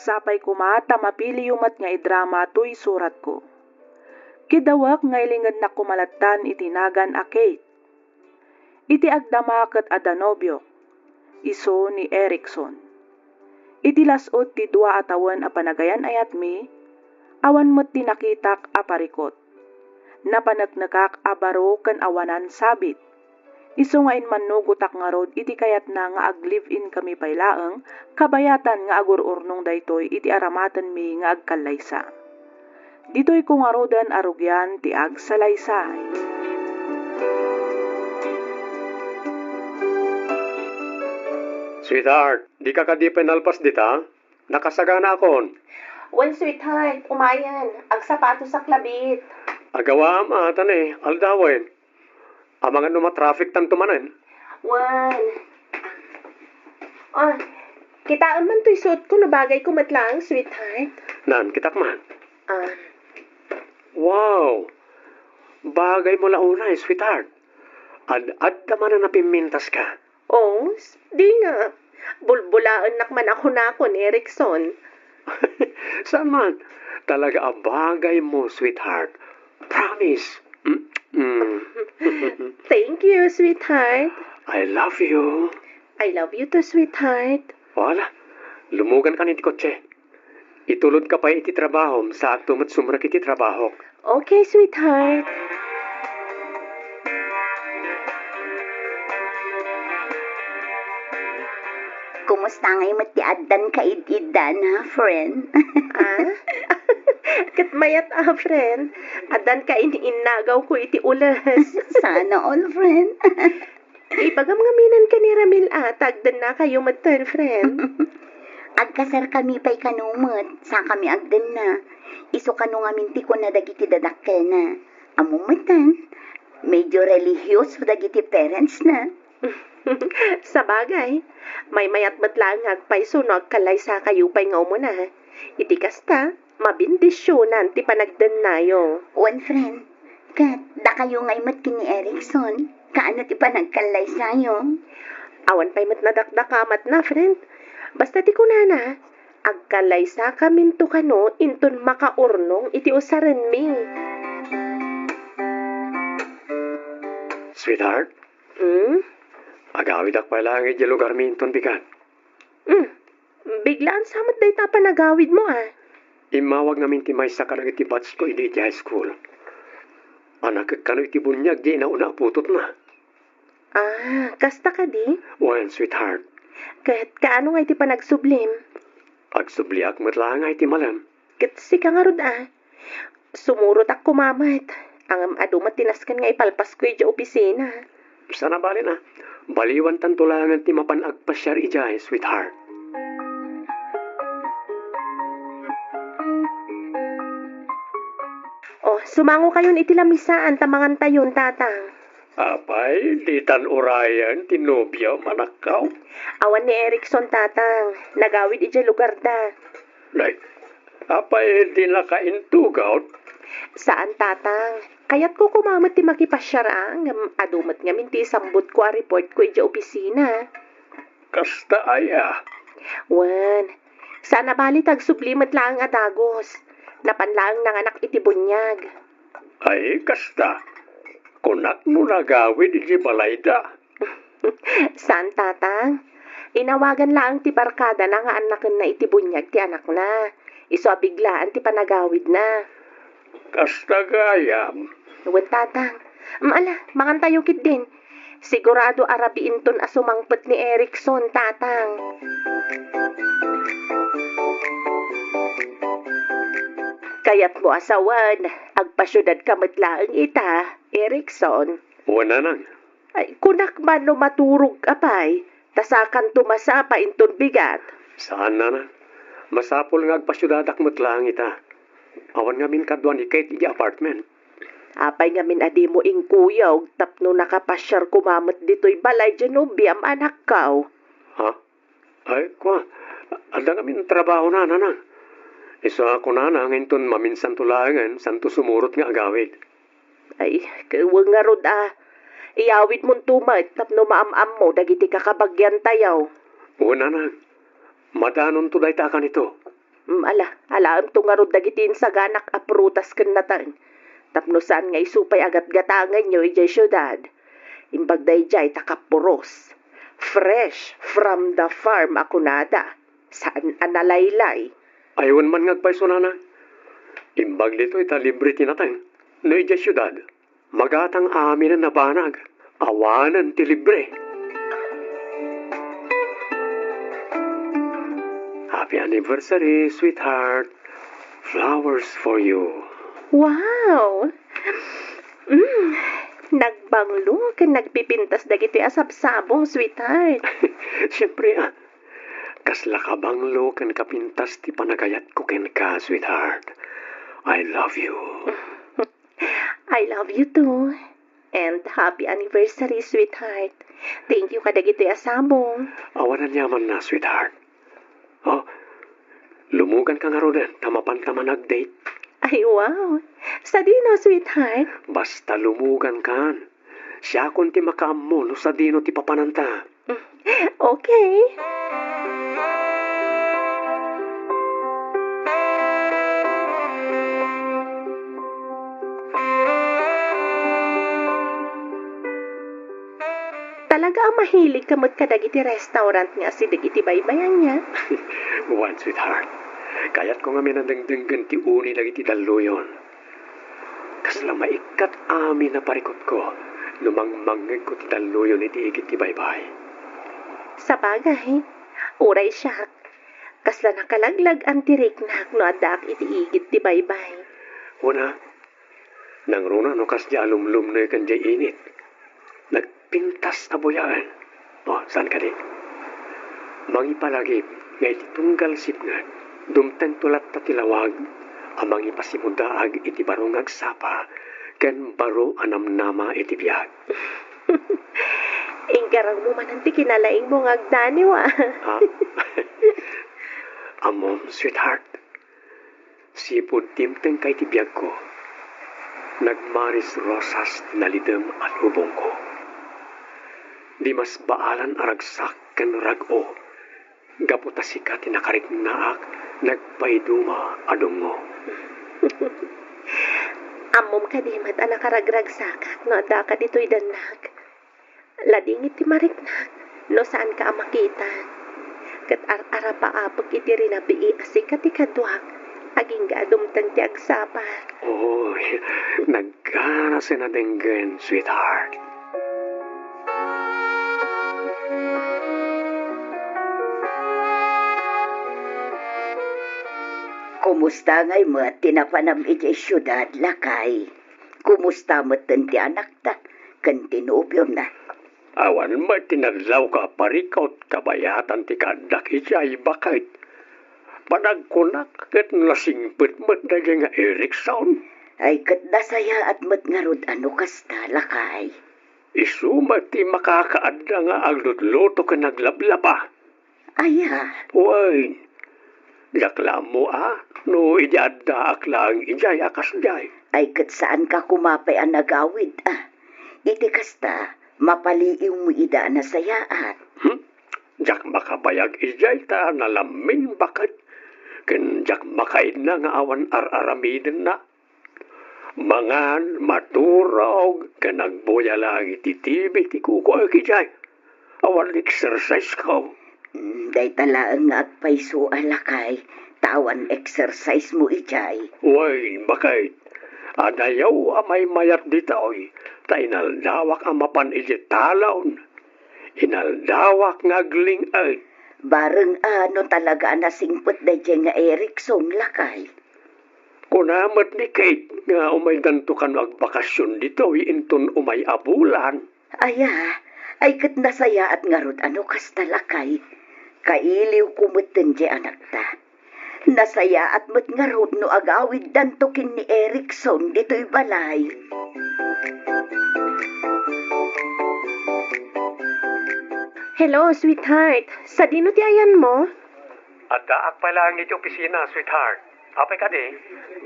Sapay kumata mapili yumat nga idrama to'y surat ko. Kidawak nga ilingad na kumalatan itinagan a Kate. Iti agdama ket a Danobyo, iso ni Erikson. Iti lasot ti dua atawan a panagayan ayat mi, awan met tinakitak a parikot. Napanagnagak a baro ken awanan sabit. Isu nga inmanugutak nga rod iti kayat na nga ag-live-in kami paylaeng, kabayatan nga agururnong daytoy iti aramatan mi nga agkalaysa. Ditoy kung arodan arugyan ti agsalaysay. Sweetheart, di ka kadi penalpas dita? Nakasagana akon. Well, sweetheart, umayan. Agsapato sa klabit. Agawa atan aldawen. Amangan traffic tanto manen. Well, kitaan man to'y suot ko na bagay ko matlang, sweetheart. Nan, kitak man. Wow! Bagay mo launay, sweetheart. Ad naman na napimintas ka. Oh, di nga. Bulbulaan nakman ako na ako ni Erikson. Saan man? Talaga bagay mo, sweetheart. Promise. Thank you, sweetheart. I love you. I love you too, sweetheart. Wala. Lumugan ka niti kotse. Itulod ka pa iti trabaho sa atumat sumrak iti trabaho. Okay, sweetheart. Kumusta ngayon matiadan ka ididan, ha, friend? Kat mayat friend. Adan ka iniinagaw ko iti ulas. Sana all, friend. Ibagam nga minan ka ni Ramil tagdan na kayo matan, friend. Agkasar kami pa'y kanumot. Sa kami agdan na. Iso kanu nga minti ko na dagiti dadakkel na. Amumatan. Medyo religious dagiti parents na. Sa bagay, may mayat matlang agpaysunog kalay sa kayo pa'y nga mo na. Iti kasta, mabindisyonan ti panagdan nayo. One friend, kat, da kayo ngay mat kini Erikson, kaano ti panagkalay sayo? Awan pa'y mat nadakdakamat na, friend. Basta ti kunana, agkalay sa kaminto kano, inton makaurnong iti usaran mi. Sweetheart? Agawid ak pala ang iti lugar minton bigan. Biglaan samat day ta panagawid mo Imawag namin ti may sakarang iti bats ko iti high school. Anak kano iti bunyag di nauna putot na. Kasta ka di? Well, sweetheart. Kahit kaano nga iti panagsublim? Agsubliak matla nga iti malam. Kat si ka nga rod Sumurot ak kumamat. Ang adumat tinaskan nga ipalpas ko iti opisina. Sana bali na. Baliwan tantulangan ti mapanagpasyar ijay, sweetheart. Sumango kayon iti lamisaan tamangan tayon, tatang. Apay, di tan urayan, tinobya, manakaw. Awan ni Erikson, tatang. Nagawid iti lugar da. Like, apay, di nakaintugaw. Saan, tatang? Kayat ko kumamat ti makipasyara, adumat nga minti sambut ko report ko iti opisina. Kasta aya. Wan, sana bali tagsublimat lang adagos. Napanlaang nanganak iti bunyag. Ay, kasta. Kunak no nagawid iti balayda. Saan, tatang? Inawagan lang ti barkada na nga anaken na iti bunyag ti anak na. Iso abiglaan ti panagawid na. Kasta gayam. Wan, tatang. Mangan tayo kit din. Sigurado arabiin ton asumangpet ni Erikson, tatang. Kayat mo asawan, agpasyudad ka matlaang ita, Erikson. Wala nang. Ay, kunak man no maturog apay, tasakan tumasa pa inton bigat. Saan na? Masapol nga agpasyudadak matlaang ita. Awan nga min kadwan ikay ti apartment. Apay nga min adi mo ing kuyaw, tapno nakapasyar kumamat dito'y balay dyan no, biyam anak kaw. Ha? Ay, kwa. Ada nga min trabaho na, nanang. Iso ako na inton maminsan tulangan, santo sumurot nga agawid. Ay, kawang nga rod Iyawid mong tumat, tapno maamam mo, dagiti kakabagyan tayaw. Una na. Madanon to day ta ka nito. Alaam to nga rod dagitin sa ganak a prutas ken natan. Tapnosan nga isupay agat gatangan nyo ijay syudad. Imbag day jay takapuros. Fresh from the farm ako nada. Saan analaylay? Aywan man ngagpaiso na. Imbag dito ita libre tinatang. No ija syudad. Magatang amin na nabanag. Awanan ti libre. Happy anniversary, sweetheart. Flowers for you. Wow! Nagbanglo ken nagpipintas dagiti asabsabong, sweetheart. Siyempre, kasla ka banglo ken kapintas ti panagayat ko ken ka, sweetheart. I love you. I love you too. And happy anniversary, sweetheart. Thank you kadagiti asabong. Awanan yaman na, sweetheart. Oh, lumugan ka nga roden, tamapan ka manag-date. Ay, wow. Sa dino, sweetheart. Basta lumugan kan. Siya kung ti makaammo, no sa dino ti papananta. Okay. Talaga ang mahilig kamot kadagiti restaurant nga si dagiti baybayan niya. One, sweetheart. Kayat ko nga minadangdanggan ti uni dagiti daluyon. Kasla maikat amin na parikot ko. Lumangmangag ko ti daluyon iti igit ti baybay. Sa bagay, uray siya. Kasla nakalaglag ang tiriknak no adak iti igit ti baybay. Una, nang runa no kas di alumlum na kan di init. Nagpintas na boyaan. O, saan ka di? Mangipalagip, nga iti tunggal sipngan, dumteng tulat ta tilawag, amang ipasimudaag iti barong agsapa, ken baro anamnama iti biyag. Inggarang mo man ang tikinalaing mo ngagdaniw Ha? Amom, sweetheart. Sipod timteng kay ti biyag ko. Nagmaris rosas nalidem at ubong ko. Di mas baalan aragsak ken rag-o. Gaputa sikat tinakarik naak, nagpaiduma adungo. Amom ka di mat anakaragrag sakat no ada ka dito'y danak. Ladingit ti mariknak no saan ka makita. Kat ara paapag iti rinabii asikat ti kadwak. Aging gadumtang ti agsapa. Oh, nagkana sinadenggen, sweetheart. Kumusta ngay mo at tinapanam iti syudad, lakay? Kumusta mo ti anak ta? Kan tinubyo na. Awan mo tinadlaw ka parikaw kabayatan ti kandak ijay bakit. Panagkunak ket nasingpet mo na nga Erickson. Ay kat nasaya at mat nga rod ano kasta, lakay? Isuma ti makakaadda nga aglutluto ka naglablaba. Aya, Uy, dakla mo no idiadda aklang ijay akasjay. ay kat saan ka kumapay ang nagawid, Iti kasta, mapaliiw mo ida na sayaat. Jak makabayag ijay ta nalamin bakit. Ken jak makaid na nga awan araramiden na. Mangan, maturog, ken nagboya lang iti TV, ti kuko ijay. Awan exercise ko. Day talaan nga agpaiso alakay, tawan exercise mo ijay. Uy, bakit? Adayaw amay mayat ditoy. Ta inaldawak ang mapan iti talaon. Inaldawak ngagling ay. Bareng ano talaga nasingpet da nga Erickson, lakay. Kunamat ni Kate nga umay ganto kan agbakasyon ditoy inton umay abulan. Aya, ay kat nasaya at ngarod ano kasta lakay. Kailiw kumutin di anak ta. Nasaya at mat ngarod no agawid dantokin ni Erickson dito'y balay. Hello, sweetheart. Sa dino ti ayan mo? Adaak pa lang iti opisina, sweetheart. Apay ka di?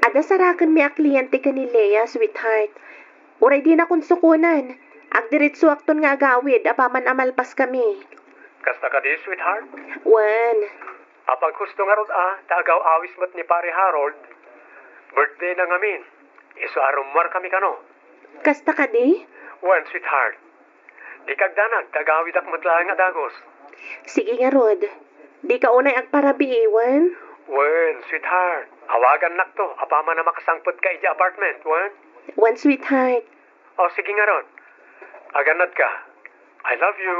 Ada sarakan mi a kliyente ka ni Lea, sweetheart. Uray di na kung sukunan. Agdiritso akton nga agawid, apaman amalpas kami. Kasta ka di, sweetheart? Wan. Apag gusto nga rod tagaw awis mat ni pare Harold. Birthday na ngamin. Iso arumar kami kano. Kasta ka di? Wen, sweetheart. Di kagdanag, tagawid ak matlaang nga dagos. Sige nga, Rod. Di ka unay agparabiiwan. Wen, sweetheart. Awagan nak to. Apama na makasangpot ka iti apartment, wen? One sweetheart. O, sige nga ron. Aganad ka. I love you.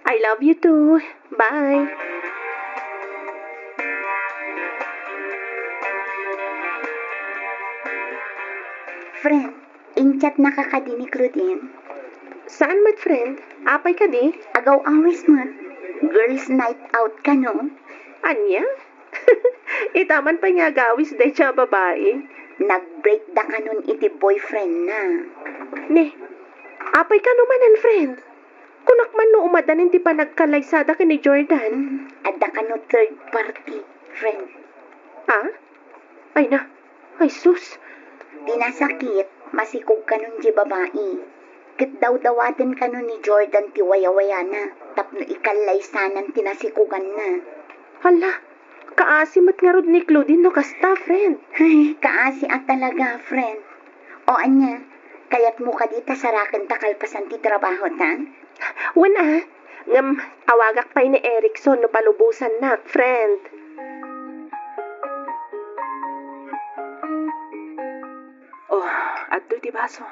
I love you too. Bye. Friend, inchat nakakadinig Claudine. Saan mat, friend? Apay ka di? Agaw awis mo. Girls night out ka no? Anya? Itaman pa nga gawis day siya babae. Nag-break da ka nun iti boyfriend na. Ne, apay ka naman friend. Kunak man no umadanin ti pa nagkalaysada ka ni Jordan. Adda ka no third party, friend. Ah? Ay na. Ay sus. Di nasakit, masikog ka nun di babae. Kat daw-dawatin ka nun ni Jordan ti waya-waya na. Tapno ikalaysanan tinasikugan na. Hala, kaasimat nga rod ni Claudine no kasta, friend. Ay, kaasi at talaga, friend. O anya, kayat mo ka dita sarakan takalpasan ti trabaho ta? Wana, ngam awagak pa ni Erickson no palubusan na, friend. Oh, adto iti baso.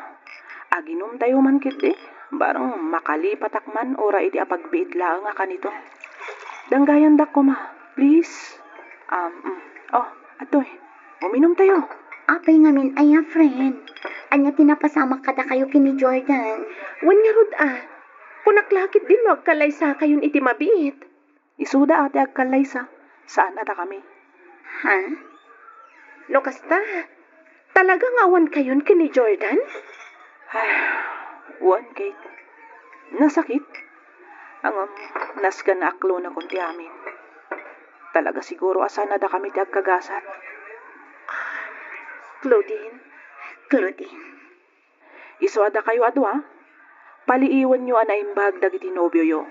Aginom tayo man kit Barang makalipatak man ora iti apagbiit lang nga kanito. Danggayan dak ko ma, please. Oh, atoy. Uminom tayo. Apay ngamin, aya, friend. Anya tinapasama kada kayo kini Jordan. Wan nga rod kunaklakit din no agkalaysa kayon iti mabiit. Isuda ate agkalaysa. Saan ata kami? Ha? No kasta, talagang awan kayon kini Jordan? Ay, one Kate. Nasakit. Ang nasgan na aklo na kunti amin. Talaga siguro asan na da kami ti agkagasat. Claudine, Claudine. Iso ada kayo adwa. Paliiwan nyo anaimbag dagiti nobyo yo.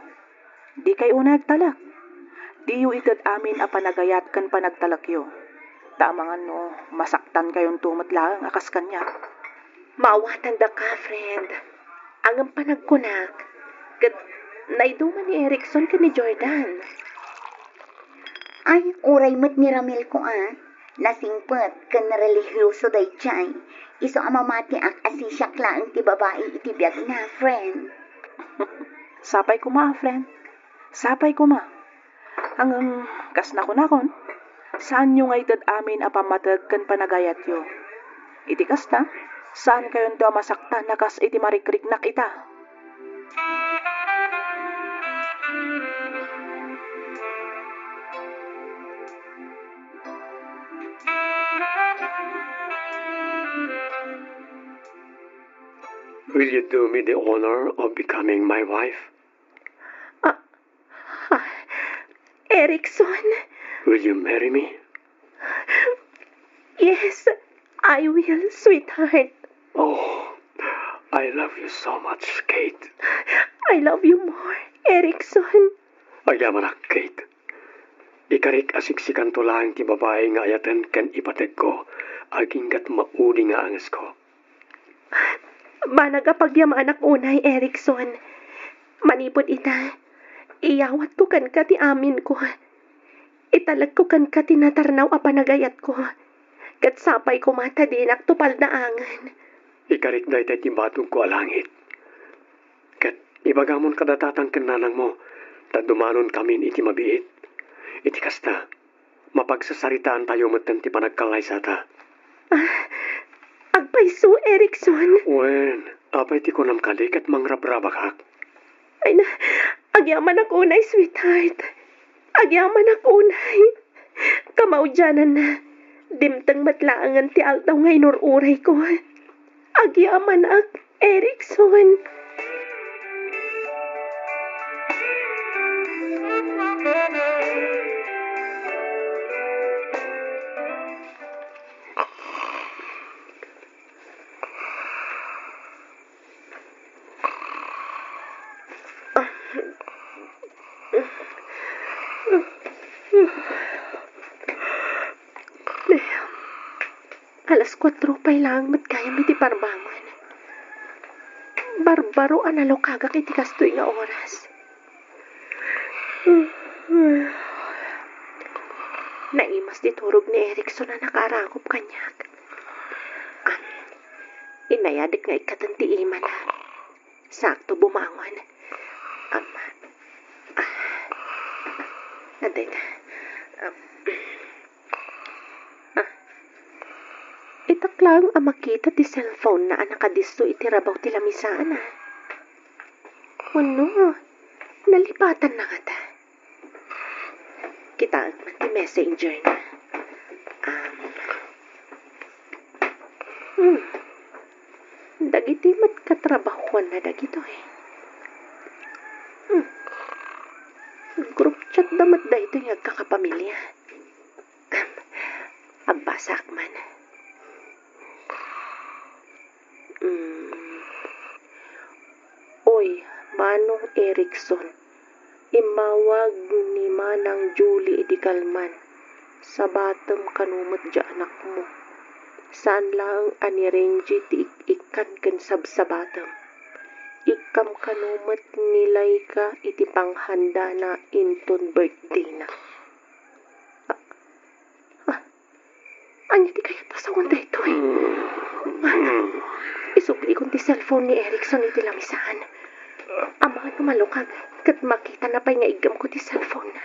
Di kayo una agtalak. Di yu itad amin a panagayat kan panagtalak yo. Tamangan no, masaktan kayong tumat lang akas kanya. maawatan da ka, friend. Ang panagkunak, kat naiduman ni Erickson ka ni Jordan. Ay, uray mo't ni Ramil ko Nasingpet kan religyoso day chay. Iso amamati ak asisyak lang ti babae iti biyag na, friend. Sapay ko ma, friend. Sapay ko ma. Ang kas na kunakon. Saan nyo nga itad amin apamatag kan panagayat yo? Iti kasta, saan kayon daw masaktan na kas iti marikriknak ita? Will you do me the honor of becoming my wife? Erickson? Will you marry me? Yes, I will, sweetheart. Oh, I love you so much, Kate. I love you more, Erickson. Ayaman ak, Kate. Ikarik asiksikan to lang ti babae nga ayatan kan ipateg ko, aginggat maudi nga angas ko. Managapagyam anak unay, Erickson. Manipod ita. Iyawat ko kan ka ti amin ko. Italag ko kan ka tinatarnaw a panagayat ko. Kat sapay ko mata din ak tupal na angan. Ikarik na iti timbatog ko alangit. Kat ibagamon kadatatang kananang mo, tadumanon kami iti mabiit. Iti kasta, mapagsasaritaan tayo matan ti panagkalaysa ta. Agpaiso, Erickson. Wen, apay ti kunam kalik at mangrabrabakak. Ay na, agyaman ako unay, sweetheart. Agyaman ako unay. Kamaudyanan na. Dimtang matlaangan ti altaw ngay nururay ko. Agyaman ak, Erickson. Alas 4 pa lang matkayam iti parbangon. Barbaro analo kagak iti kastoy nga oras. Naimas di turog ni Erikson na nakaarangop kanyak. Inayadik nga ikatanti iman na. Sakto bumangon. Aday na. Itak lang ang makita ti cellphone na nakadisto iti rabaw ti lamisaan na. Ano? Nalipatan na nga ta. Kitaan man ti messenger na. Dagiti mat katrabahuan na dagito eh. Group chat damat da ito yung kakapamilya. Agbasak man. Oy, Manong Erikson, imawag ni Manang Julie Idikalman sa batam kanumot dya anak mo. Saan lang anirenji ti ikan ken sabsabatam. Ikam kanumot nilay ka iti panghanda na inton birthday na. Anya di kaya tasawan da ito eh. Isupli kong ti cellphone ni Erikson iti lamisaan. Ang mga tumalukag kat makita na pa'y nga igam ko ti cellphone na.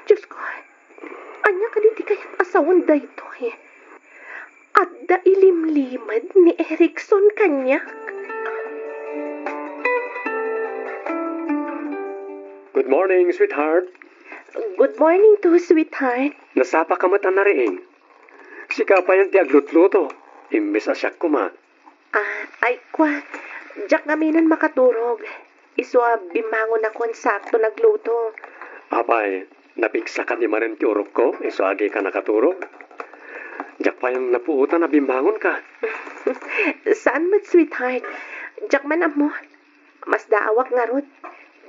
Diyos ko, anya ka di kaya tasawan da ito eh. At da ilimlimad ni Erikson kanya. Good morning, sweetheart. Good morning to sweetheart. Nasapa ka mata na rin. Sika pa yan ti aglutluto. Imbes asyak ko ma. Ay kwa, jak ngaminan makaturog. Iswa bimangon akong sakto nagluto. Apay, napiksa ka ni marin ti urok ko. Agi ka nakaturog. Jak pa yung napuutan na bimangon ka. Saan mat sweetheart? Jak man mo. Mas daawak nga rod.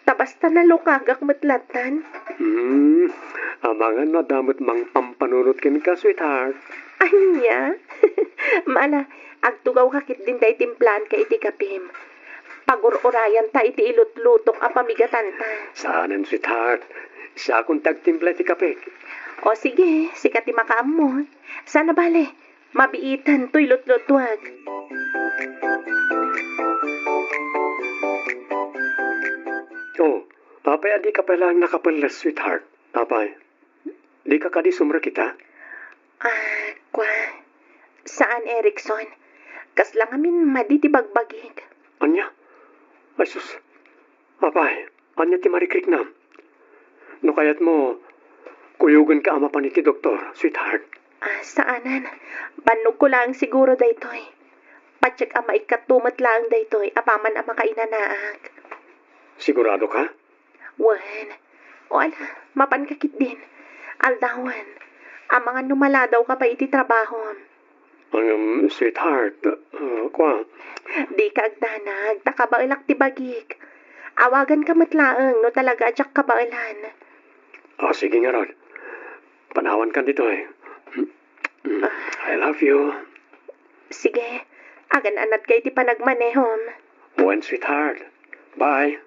Tabasta na lokagak matlatan. Amangan na damot mang pampanunot kin ka, sweetheart. Anya? Maala, agtugaw kakit din tayo timplan ka iti kapim. Pagururayan ta iti ilutlutok a pamigatan ta. Saanan, sweetheart? Siya akong tagtimpla ti kapik. O sige, sikat ti makaam mo. Sana bale, mabiitan to ilutlutuag. Oh, apay adi ka pala nakapalas, sweetheart. Apay, di ka kadi sumra kita? Kwa, saan Erikson? Kas lang amin maditi bagbagig. Anya? Ay sus, apay, anya ti marikrik na. No kayat mo, kuyugan ka ama pa ni ti doktor, sweetheart. Saanan? Banog ko lang siguro daytoy. Patsyak ama ikatumat lang daytoy, apaman ama kainanaag. Sigurado ka? Wan. O ala, mapankakit din. Aldawan. Ang mga numaladaw ka pa iti trabaho. Sweetheart, kwa? Di ka agdanag, takabailak ti bagik. Awagan ka matlaang, no talaga adyak kabailan. Sige nga Rod. Panawan ka dito eh. I love you. Sige, agan anat kay ti panagmanehom. When, sweetheart. Bye.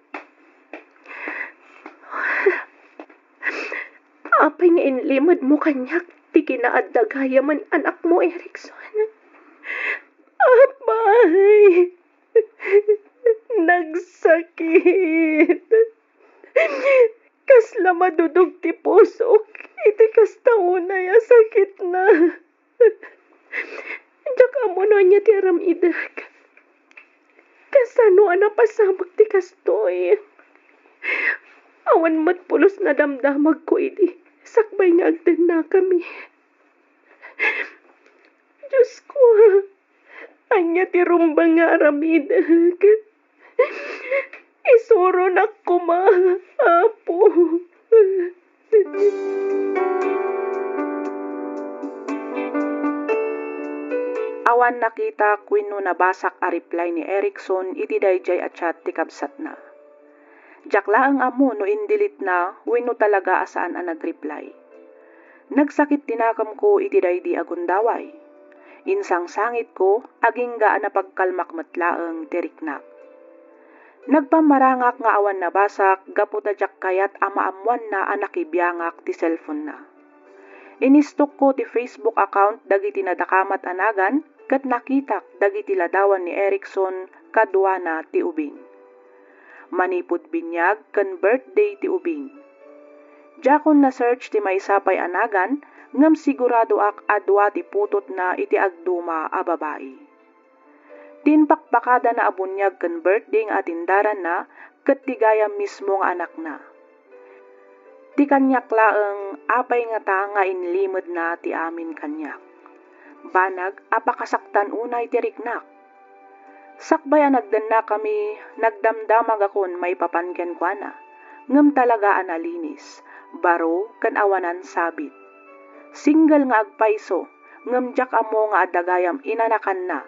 Apay nga inlimod mo kanyak, ti kinaadagaya man anak mo, Erikson. Apay! Nagsakit. Kasla madudog ti puso, iti kastaunay a sakit na. Daka mo no niya ti aramidag. Kasano napasamak ti kastoy. Awan mat pulos na damdamag ko iti. Sakbay nga agdan na kami. Diyos ko, anya ti rumbang nga aramidag. Isuro na kuma, apo. Awan nakita kuin no nabasak a reply ni Erikson iti dayjay a chat ti kabsat na. Jakla ang amo no indilit na wenno talaga asaan a nagreply. Nagsakit tinakam ko iti daydi agundaway. Insang sangit ko, aging gaan na pagkalmak matlaang tiriknak. Nagpamarangak nga awan na basak, gaputadyak kayat amaamuan na anakibiyangak ti cellphone na. Inistok ko ti Facebook account dagiti nadakamat anagan, kat nakitak dagiti ladawan ni Erickson kadwana ti ubing. Manipud binyag kan birthday ti ubing. Jakon na search ti maysapay anagan, ngam sigurado ak adwa ti putot na iti agduma a babae. Tinpakpakada na abunyag kan birthday nga atindaran na, kat ti gayam mismo nga anak na. Ti kanyak laeng apay nga ta nga inlimod na ti amin kanyak. Banag apakasaktan unay ti riknak. Sakbay nagdan na kami, nagdamdamag akon may papanken kwa na. Ngem talaga analinis, baro kan awanan sabit. Single nga agpaiso, ngem jak amo nga adagayam inanakan na.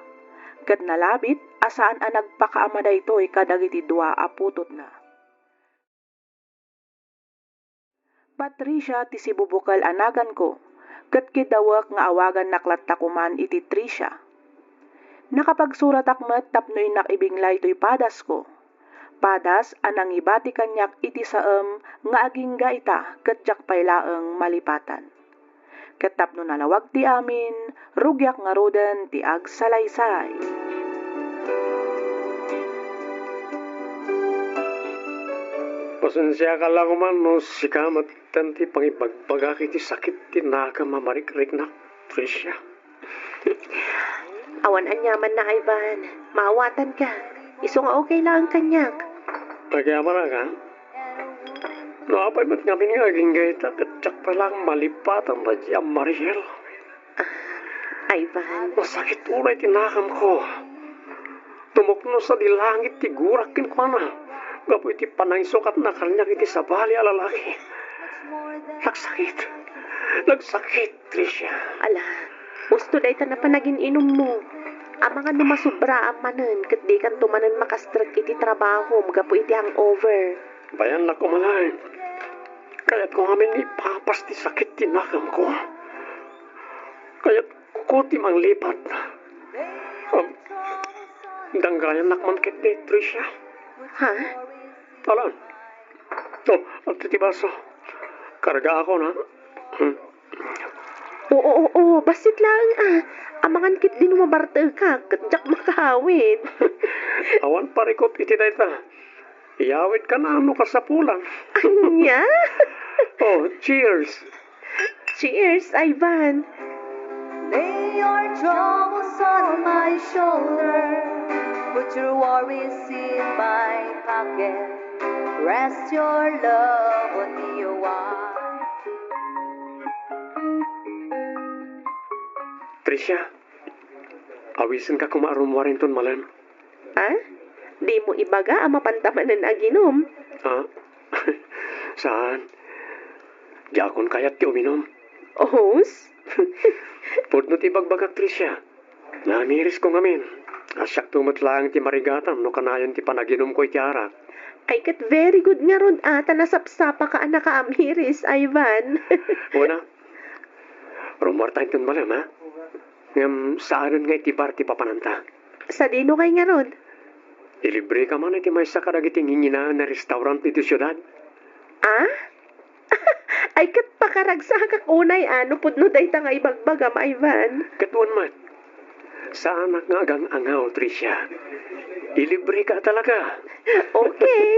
Kat nalabit, asaan ang nagpakaamada ito kadagiti dua aputot na. Patricia ti si bubukal anagan ko, kat kidawak nga awagan naklattakuman iti Tricia. Nakapagsurat akmet tapnoy nakibinglay to'y padas ko. Padas anang ibati kanyak iti saem nga aging gaita kat jak paylaeng malipatan. Kat tapno nalawag ti amin, rugyak nga roden ti agsalaysay. Pasensya ka lang man no sikamat tanti pangibagbagak iti sakit ti nakamamarik-rik na Tricia. Awan anyaman na, Ivan. Maawatan ka. Iso nga okay lang kanyak. Nagyaman ka? No, apay mat nga aging gaita kat tsak palang malipatan na siya Mariel. Ivan. Masakit uray tinakam ko. Tumukno sa dilangit ti gurakin ko na. Gapo iti panangisukat na kanyak iti sabali alalaki. Nagsakit, Tricia. Ala, gusto day ta na panagin inom mo. Ang mga numasubra ang manen, kat di kan tumanan makastrak iti trabaho, gapo iti hangover. Bayan na kumalay. Kaya't kung amin ipapas ti sakit tinakam ko. Kaya't kuti mang lipat. Danggayan nakman kit ni Tricia. Ha? Talan. At titibaso. Karga ako na. Oo, basit lang Amangan kit din mabarte ka, katjak makahawid. Awan parikot iti dayta. Iyawid ka na ano ka sa pulang. Anya? Oh, cheers. Cheers, Ivan. Lay your troubles on my shoulder. Put your worries in my pocket. Rest your love on me a while. Tricia, awisin ka kumarum warinton malan. Di mo ibaga ang mapantamanan aginom. Ha? Saan? Jakon kayat ti uminom. Ohos? Pudno ti bagbagak, Tricia. Namiris ko ngamin. Asyak tumatlaang ti marigatan no kanayon ti panaginom ko iti arak. Ay kat very good nga ron ata nasapsapa ka anak ka amiris, Ivan. Una, rumor tayo ton malam, ha? Ngam saanan nga iti bar ti papananta. Sa dino kay nga ron? Ilibre ka man iti may sakadagiting hinginaan na restaurant dito syudad. Ay kat pakaragsakak unay pudno day ta nga ibagbagam, Ivan. Katuan man, saan nga agang angaw, Tricia? Ilibre ka talaga. Okay.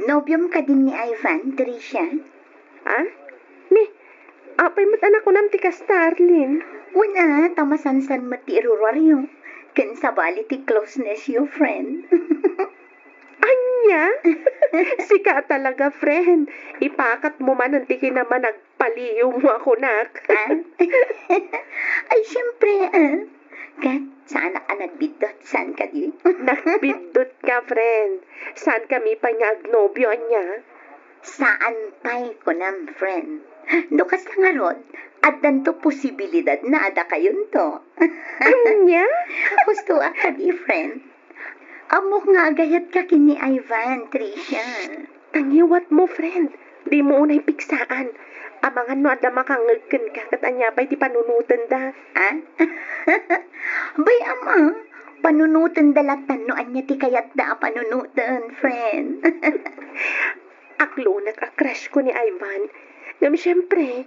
Nobyom ka din ni Ivan, Tricia? Ni, apay mat anak ko nam ti ka Starlin. Una, tamasansan mati iruraryo. Kan sabali ti closeness your friend. Anya? Sika talaga, friend. Ipakat mo man ang tiki naman nagpaliyo mo ako, nak. Ay, syempre, Kat, saan ka nagbidot? Saan ka di? Nagbidot ka, friend. Saan kami pa niya agnobyo niya? Saan pa'y ko nam, friend? Dukas ka nga rod, at danto posibilidad na ada kayon to. Anya? Gusto ka di, friend. Amok nga agayat ka kini Ivan, Tricia. Tangiwat mo, friend. Di mo unay piksaan. Amangan no adda makangagkan ka kat anyapay ti panunutan da. Ah? Bay, ama, panunutan dalatan no anya ti kayat da panunutan, friend. Aklo nag-crush ko ni Ivan. Ngam syempre,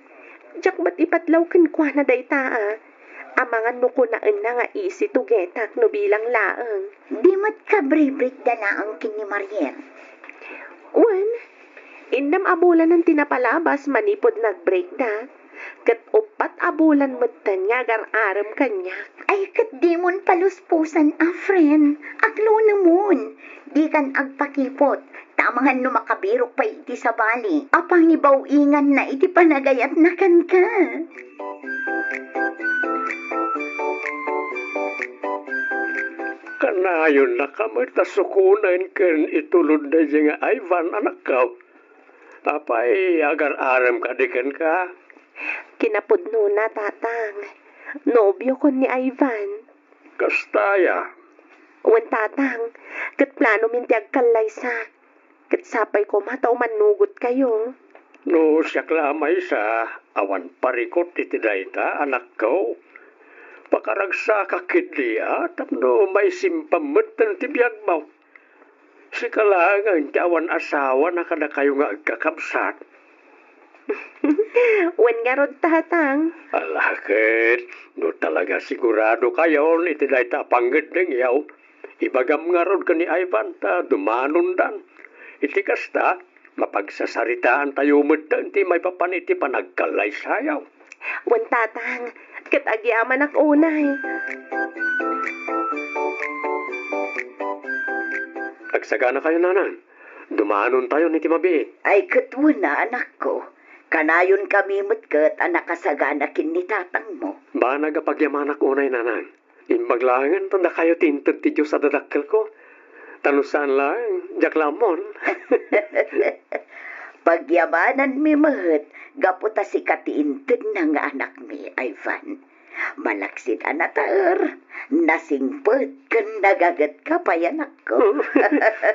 jak ba't ipatlaw kan kwa na dayta Amangan no ko naan na nga isi tugetak no bilang laang. Di mat ka break dala ang kini Mariel. Wan, indam abulan ng tinapalabas manipod nag-break na. Kat upat abulan matan nga aram kanya. Ay, kat di mon paluspusan, friend. Aklo namon. Di kan agpakipot. Tamangan no makabirok pa iti sa bali. Apang ibaw ingan na iti panagayat na kan ka. Kanayon na kamay tasukunan ken itulod na nga Ivan anak ka. Tapay agar-aram ka diken ka. Kinapudno na tatang. Nobyo ko ni Ivan. Kastaya. Wan tatang, kat plano minti agkalaysa. Kat sapay ko mataw manugot kayo. No siya klamay sa awan parikot iti dayta anak ko. Pakaragsa ka kidliya tapno may simpamet ti biyag mo. Si kalangan ti awan asawa na kada kayo nga agkakabsat. Wan nga rod tatang. Alakit, no talaga sigurado kayo iti dayta pangged ng yaw. Ibagam nga rod ka ni Ivan ta dumanon dan. Iti kasta, mapagsasaritaan tayo mudan ti may papaniti panagkalay sayaw. Wan tatang, kat agyaman ak unay. Agsagana kayo nanan. Dumanon tayo ni Timabit. Ay, katwa na, anak ko. Kanayon kami matkat anak kasagana kin ni tatang mo. Ba nagapagyaman ak unay nanan. Imbaglangan tanda kayo tintod ti Diyos sa dadakkel ko. Tanusan lang, jaklamon. Pagyamanan mi mahet, gaputa si katiintid na nga anak mi, Ivan. Malaksit anataer, nasingpet kan nagagat ka pa yanak ko.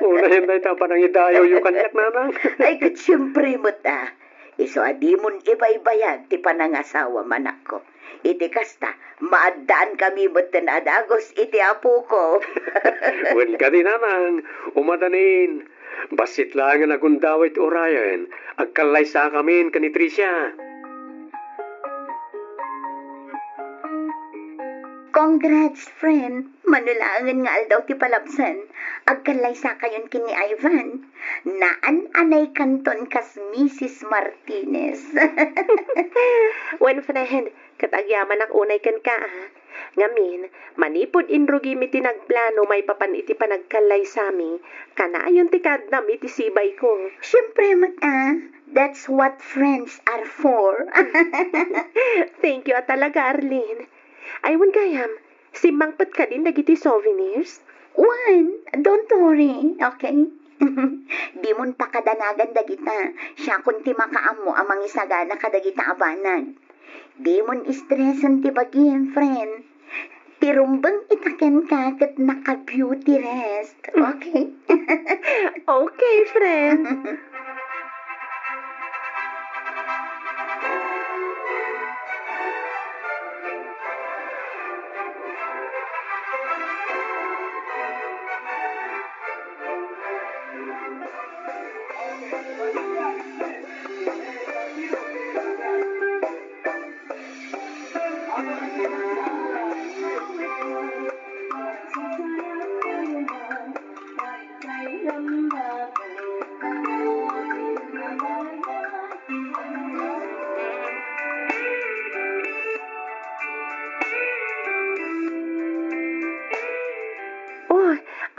Una hindi ta pa nang idayo yung kanyak nanang. Ay, kat siyempre mo ta. Iso adimon ibay-bayag ti panangasawa manak ko. Iti kasta, maadaan kami mo't adagos iti apo ko. Wen ka din nanang, umadanin. Basit lang nga nagundawit orayan. Agkalay sa kamin ka ni Tricia. Congrats, friend. Manulangan nga aldaw ti palabsan. Agkalay sa kayon kini Ivan. Naan-anay kanton kas Mrs. Martinez. Wan friend, kat agyaman ak unay kan ka Ngamin, manipod inrugi mi tinagplano may papan iti panagkalay sami. Kanaayon ti kadnam iti sibay ko. Siyempre, mata. That's what friends are for. Thank you talaga, Arlene. Aywan gayam, simangpat ka din dagiti souvenirs? One, don't worry, okay? Di mon pakadanagan dagita. Siya kunti makaamo amang isagana kadagita abanag. Di mon istresan ti bagin, friend. Tirumbang itaken ka kat naka-beauty rest, okay? Okay, friend.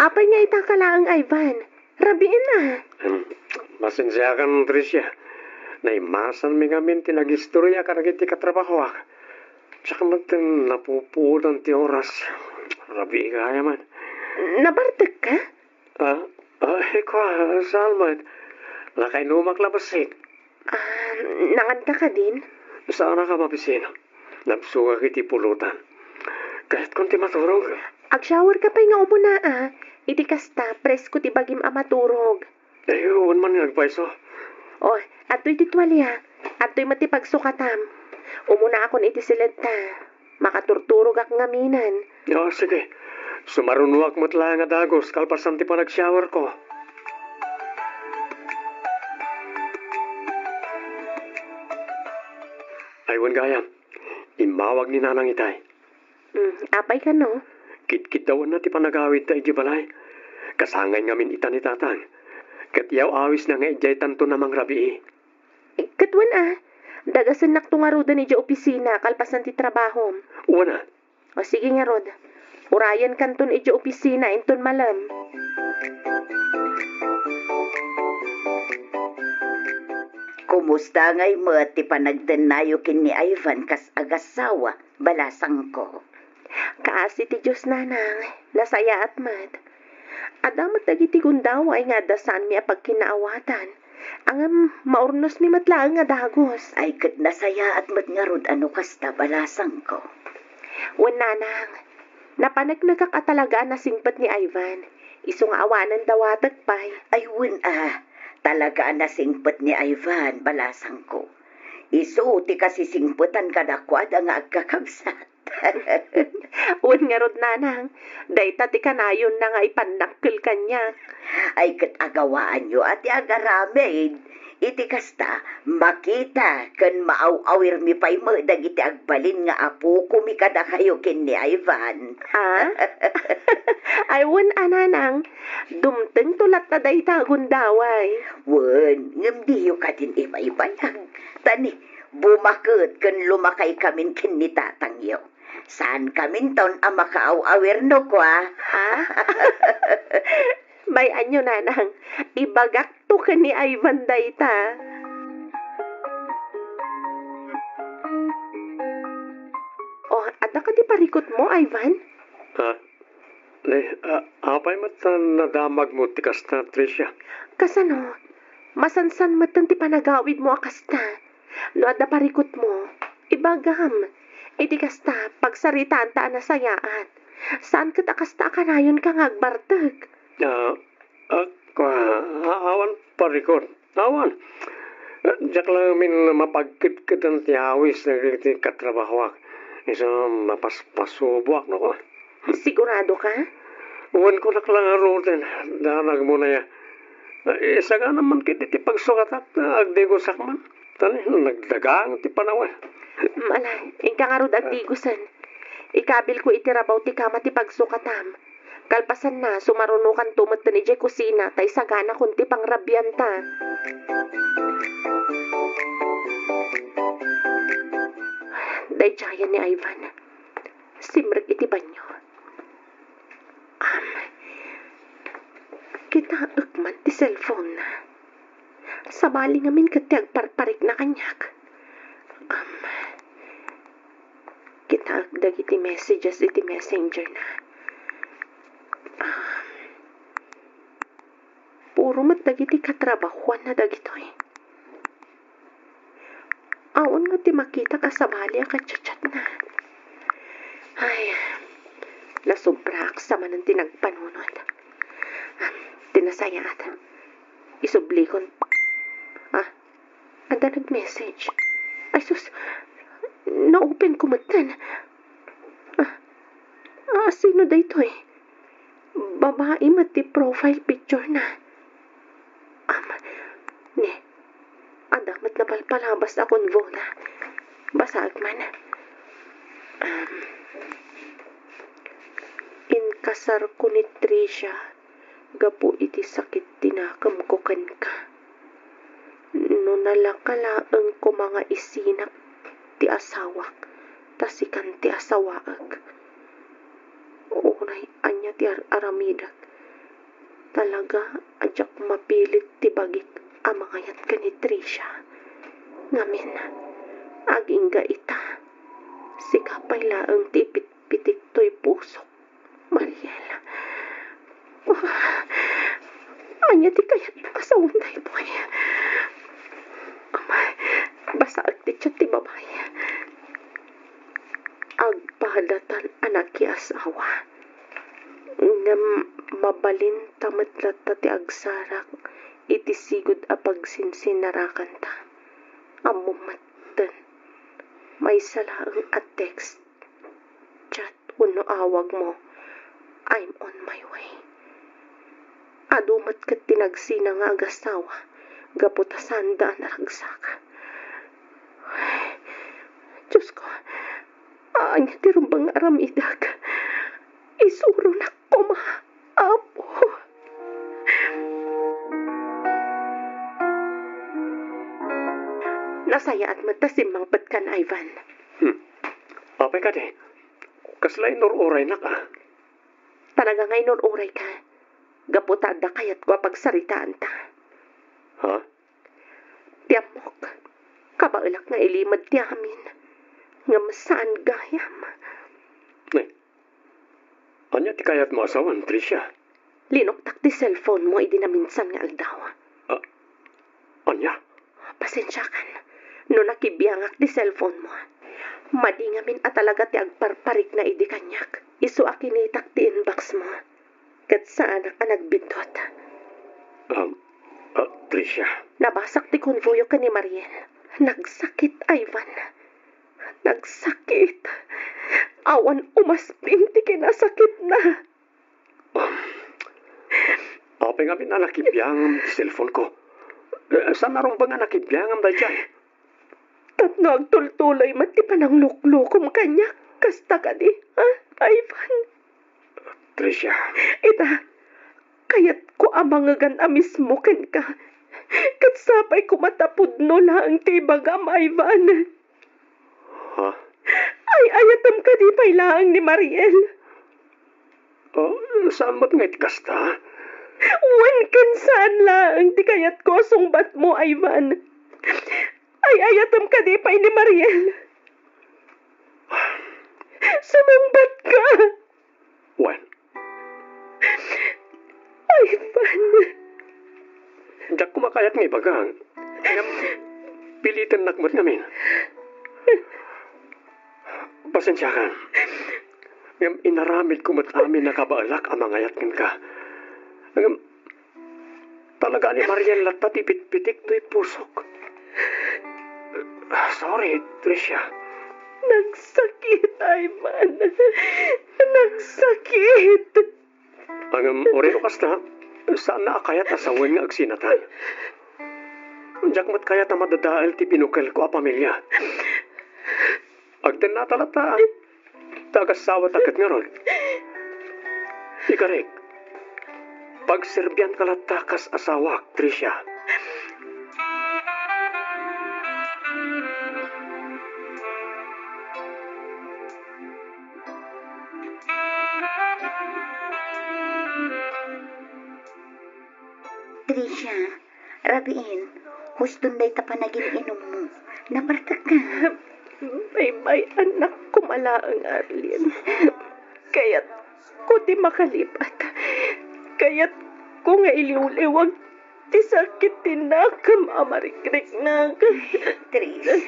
Apay nga itakalaang Ivan. Rabiin na. Masensya ka ng Tricia. Naimasan mi ngamin tinagistorya karagiti katrabaho ak. Tsaka matin napuputan ti oras. Rabi kaya man. Nabartag ka? Eko, Salmat. Nakainumak labasit. Nangan ka din? Saan ka mapisin? Napsuga kiti pulutan. Kahit konti maturog. Ag-shower ka pa nga umuna Iti kasta, presko ti bagim amaturog. Ayun man nagpaiso. O, ato'y titwalya. Ato'y matipagsukatam. Umuna akon iti silenta. Makaturturog ak ngaminan. O, sige. Sumarunuak mo't lang nga dagos, kalpasan ti pa nag-shower ko. Aywan gaya, imawag ni nanang itay. Apay ka no? Kit-kit dawan na ti panagawid ta iti balay. Kasangay ngamin ita ni tatang. Kat yaw awis na nga ijay tanto namang rabii. Katwan dagasan naktungarudan iti opisina, kalpasan ti trabaho. Wana, O sige nga rod, urayan kanton iti opisina, inton malam. Kumusta ngay mo ti panagdanayo kin ni Ivan kas agasawa, balasang ko. Kaasi ti Diyos nanang, nasaya at mad. Adamat dagiti gundaw ay nga dasan mi apag kinaawatan. Ang maurnos mi matlaang nga dagos. Ay kat nasaya at matngarod ano kasta balasang ko. Wan nanang, napanagnagak atalaga na singpat ni Ivan. Iso nga awanan dawatag pay. Ay win talaga na singpet ni Ivan, balasang ko. Isu ti kasi singpetan kadakwad ang agkakabsat. Wan nga rod nanang, dayta ti kanayon na nga ipandakkel kanya. Ay kat agawaan nyo at agaramid. Iti kasta, makita kan maaw-awir mi pay mo dagiti agbalin nga apo kumikada kayo kin ni Ivan. Ay wan nanang, dumteng tulat na dayta gundaway. Wen, ngamdiyo ka din ibaybayag. Tani, bumakot kan lumakay kamin kin ni tatangyo. Saan kamin ton ang makaaw-awir no kwa? May anyo nanang, ibagak to ka ni Ivan dayta. Oh, ada ka di parikot mo, Ivan? Apay mat nadamag mo ti kasta, Tricia. Kasano, masansan matan ti panagawid mo akasta. No ada parikot mo, ibagam. Iti kasta, pagsaritaan ta na sayaan. Saan ka takasta kanayon ka ngagbartag? Awan parikot. Awan. Diyak lang min mapagkit-kit ang tiyawis na ti katrabahawak. Isa mapaspasubuak na ko. Sigurado ka? Uwan ko naklangarutin. Danag mo na ya. Isa nga naman kiti ti pagsukatak na agdegosak man. Tani, nagdagang ti panawan. Malay, ingka nga rod agdigusan. Ikabil ko itirabaw ti kama ti pagsukatam. Kalpasan na, sumarunukan tumat na ni Jay kusina, tay sagana kunti pang rabyan ta. Day jayan ni Ivan. Simrek iti banyo. Kita agman ti cellphone na. Sabali ngamin kati agparparik na kanyak. Kita agdag iti messages iti messenger na. Puro matdagiti katrabahuan na dagitoy. Aon nga ti makita ka sabali ang kachat-chat na. Ay, nasubrak sa man ang tinagpanunod. Tinasayat. Isublikon. Anda nag-message. Ay sus, na-open ko matan. Sino da ito eh? Babae mati profile picture na. Adamat na palpalabas akong voda. Basag man. Inkasar ko ni Tricia. Gapo iti sakit tinakam ko kan ka. No nalakalaang ko mga isinak ti asawak. Tasikan ti asawaag. Unay anya ti aramidak. Talaga adyak mapilit ti bagik amangayat ka ni Tricia. Ngamin, agingga ita. Sikapay laang ti pitik to'y pusok. Mariel. Anya ti kayat asawan tayo boy. Basa ti chat ti babay. Agpadatan anak ki asawa. Ngam Mabalin tamatlat ti agsarak, iti sigod a pagsinsinarakan ta. Amumatan, may salaang at text. Chat, uno awag mo, I'm on my way. Adumat kat tinagsina nga agasawa, gaputasan daan aragsaka. Diyos ko, anya ti rumbang aramidag. Isuro na ko apo. Nasaya at matasimbang pat kan, Ivan. Apay ka de. Kaslay nururay na ka. Talaga ngay nururay ka. Gaputada kayat ko pagsaritaan ta. Ha? Tiamok, kabailak nga ilimad ti amin. Nga masaan gayam. Anya ti kayat mo asawan, Tricia? Linoktak ti cellphone mo, idinaminsan nga aldaw. Anya? Pasensya kan. No nakibiyangak ti cellphone mo. Madingamin at talaga ti agparparik na idi kanyak. Isu akinitak ti inbox mo. Kat saan ang nagbindot. Tricia. Nabasak ti konvoyo ka ni Mariel. Nagsakit, Ivan. Nagsakit. Awan umasping ti kinasakit na. Apay nga min nakibiyangam ti cellphone ko. Saan narong ba nga nakibiyangam da dyan? Tatno agtultuloy mati pa ng luklukom kanya. Kasta ka di, ha, Ivan? Tricia. Ita, kayat ko amangagan amis mo ken ka. Kat sapay ko matapudno lang ti bagam, Ivan. Ha? Ay, ayatam ka di pay laang ni Mariel. Saan mo't nga itikasta? Wan ken saan lang ti kayat ko sungbat mo, Ivan. Ay, ayatam ka di pay ni Mariel. Sumungbat ka. When? Ivan. Diyak kumakayat nga ibagang. Pilitan nakmat ngamin. Pasensya ka. Ngam inaramid ko mat amin na kabaalak ang mangayat ka. Ngam, talaga ni Mariel at pati pitik to'y pusok. Sorry, Tricia. Nagsakit, Ivan. Nagsakit. Ang orero kasta, saan na akayat asawin nga agsinatan? Diyak mat kayat na madadaal ti pinukal ko a pamilya. Agdan na talata, tagasawa takat nga ron. Ikarek, pagserbian kalatakas asawa, Tricia. Tricia, rabiin, hustun day tapanagin inom mo. Napartak ka. Bye-bye, anak ko malaang Arlene. Kaya't ko di makalipat. Kaya't ko nga iliwliwag ti sakit tinakam amarikrik na. Tricia.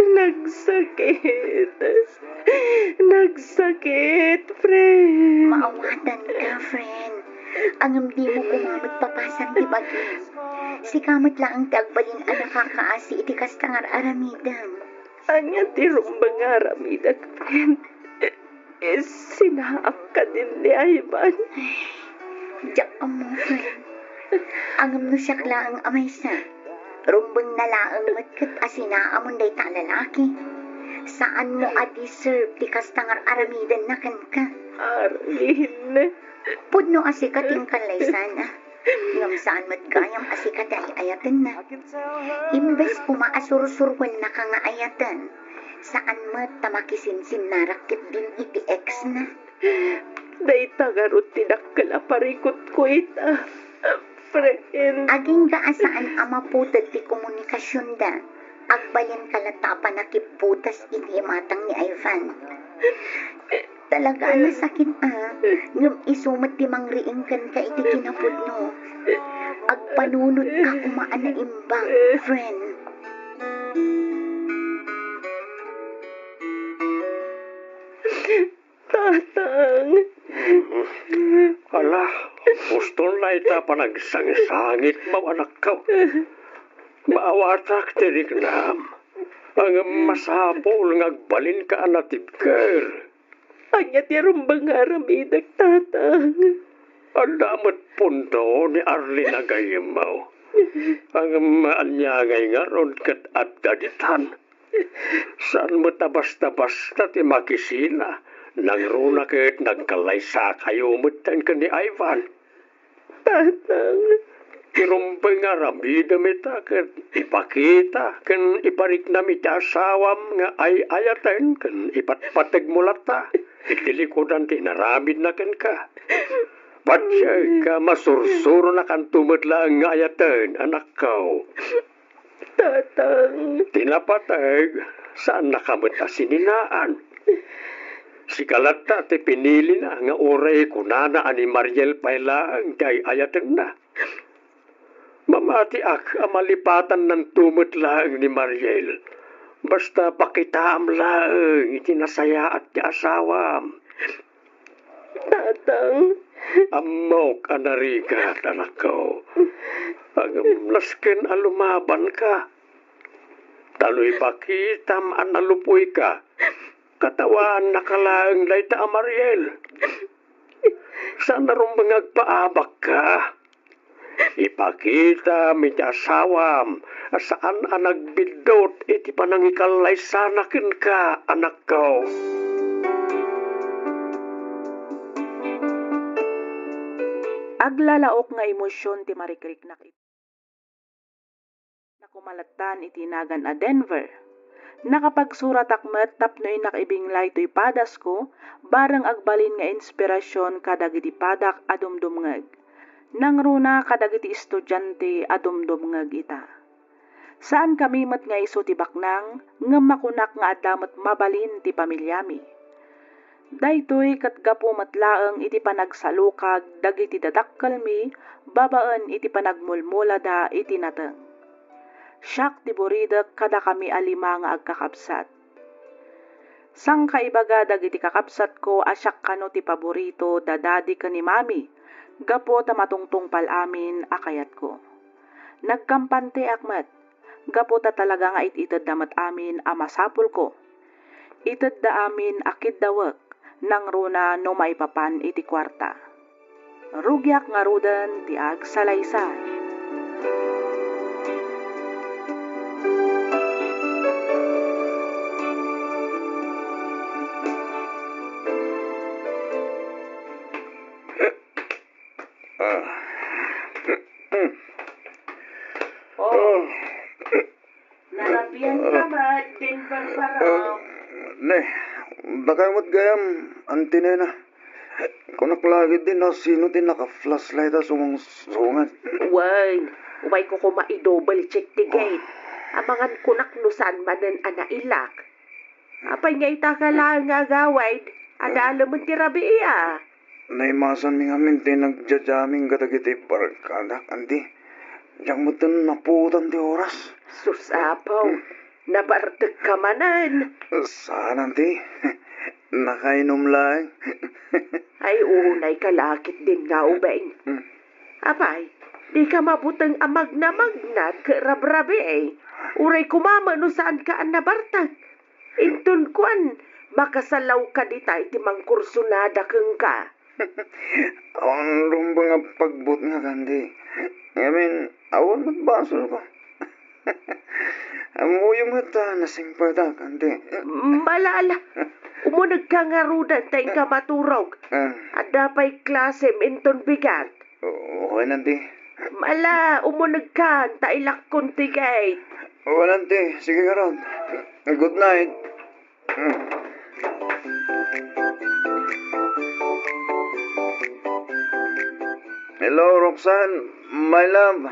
Nagsakit. Nagsakit, friend. Maawatan ka, friend. Ang di mo kumamot papasan di bagay. Si kamot lang ang tagbalin ang nakakaasi iti kastangar aramidam. Anya ti rumbang aramidag, friend. Sinaak ka din ni Ivan. Diyak mo, friend. Ang no siya lang ang amay sa. Rumbang nalaang matkat asinaamon day ta lalaki. Saan mo a-deserve ti kastangar aramidan na kan ka? Arlene. Pudno asikating kalay sana. Ngam saan mat gayam asikat ay ayatan na. Imbes pumaasur-surwan na ka nga ayatan. Saan mat tamakisinsin na rakit din iti ex na. Day tagarot tinakalaparikot ko ita. Friend. Aging gaasaan amaputad ti komunikasyon da. Agbayan kalatapan na kiputas iti matang ni Ivan. Talaga na sakit ngam isumat ti mangriing kan ka iti kinapudno. Agpanunod ka kumaan na imbang, friend. Tatang. Ala, ta panagsang-sangit mo anak ko. Maawatak tirignam. Ang masapol ngagbalin ka anatibker. Anya ti rumbang aramidag tatang. Ang damat punto ni Arlene Agayemaw. Ang maanyagay nga ron kat at daditan. Saan mo tabas-tabas na ti makisina? Nang runa kat nagkalaysa kayo mutan ka ni Ivan. Tatang. Irumpay nga ramida mita kat ipakita kan iparik na mita asawam nga ay ayatan kan ipatpatag mulata. Itilikodan ti naramid na kan ka. Patsya ka masursuro na kan tumatla nga ayatan anak ko. Tatang. Tinapatag saan nakamata sininaan. Si Kalata ti pinili na nga oray kunana ani Mariel pailaang kay ayatan na. Mamati ak amalipatan ng tumot laang ni Mariel. Basta pakitaam laang itinasaya at ti asawam. Tatang. Amok anarika anak ko. Ang lasken alumaban ka. Taloy pakitam analupoy ka. Katawan nakalaang layta a Mariel. Sana rin mangagpaabak ka. Ipakita mi ti asawam saan ang nagbildot iti panangikalay sanakin ka anak ko. Aglalaok nga emosyon ti marikrik na nakumalatan itinagan a Denver. Nakapagsurat akmet tapnoy nakibinglay to'y padas ko, barang agbalin nga inspirasyon kadagiti padak adumdumngeg. Nang runa kadagiti estudyante adumdumngeg ita. Saan kami met nga iso ti baknang, nga makunak nga adamet mabalin ti pamilyami. Daytoy kat gapu matlaeng iti panagsalukag dagiti dadakkelmi, babaan iti panagmulmulada iti nateng. Siak ti buridek kada kami alima nga agkakabsat. Sang kaibaga dagiti kakabsat ko asyak kano ti paborito dadadi ka ni mami, gapo ta matungtong palamin akayat ko. Nagkampante akmat, gapo ta talaga nga itited damat amin amasapul ko. Ited da amin akid dawek, nang runa no maipapan iti kwarta. Rugyak nga rudan ti ag salaysay. Narabian naman, Denver parang. Ne, bakay gayam, antine na. Kung naklagid din na sino din naka-flashlight na sumungsungan. Way ko ma-double check ti gate. Amangan kunak nusan manen anailak. Apay nga itakala nga gawid, ada alam mo ti rabi iya. Naimasan mi ngamin din nagjajaming katagiti barkada, andi. Yang mo din naputan di oras. Susapaw, nabartag ka manan. Saan, andi? Nakainom lang. Ay unay kalakit din nga ubeng. Apay, di ka mabutang amag na magnat ka rabrabi eh. Uray kumama no saan ka an nabartag. Intun kuan, makasalaw ka di tayo ti mangkursunada keng ka. Ang rumba nga pagbut nga kandi. Awan magbasol ko. Amuyong hata nasimpata kandi. Malala, umunag ka nga rudan tayo ka maturog. At dapay klase minton bigat. Okay, nanti. Mala, umunag ka, tailak kuntigay. Oo, nanti. Sige ka ron. Good night. Hello, Roxanne. My love.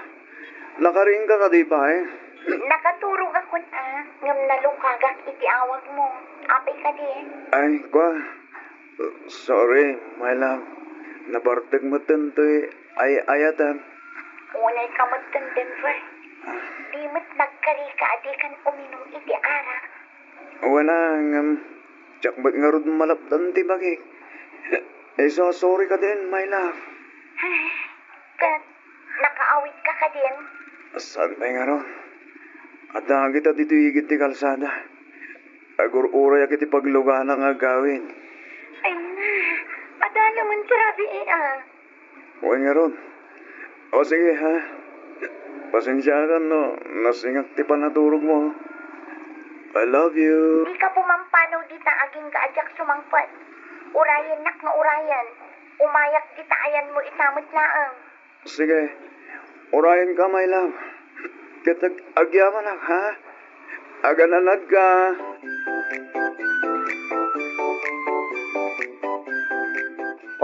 Nakaring ka di ba eh? Nakaturog ako na. Ngam nalukagak iti awag mo. Apay ka di. Ay, kwa. Sorry, my love. Nabartag mo tantoy ay ayatan. Unay ka magtan Denver. Di mo't nagkari ka adikan uminom iti ara. Wala ngam. Tsak ba't nga rin malaptan ti bagay. So sorry ka din, my love. Kat, nakaawit ka din. Saan ba nga ron? At na kita dito higit ti kalsada. Agur-uray akit ipaglugan nga gawin. Ay na, padala man grabe Huwag nga ron. O sige ha. Pasensya ka no. Nasingak ti panaturog mo. I love you. Di ka pumampanaw dita aging kaadyak sumangpat. Urayan nak nga urayan. Umayak kita ayan mo itamot laang. Sige. Urayan ka, my love. Kitag agyaman nak, ha? Agananag ka.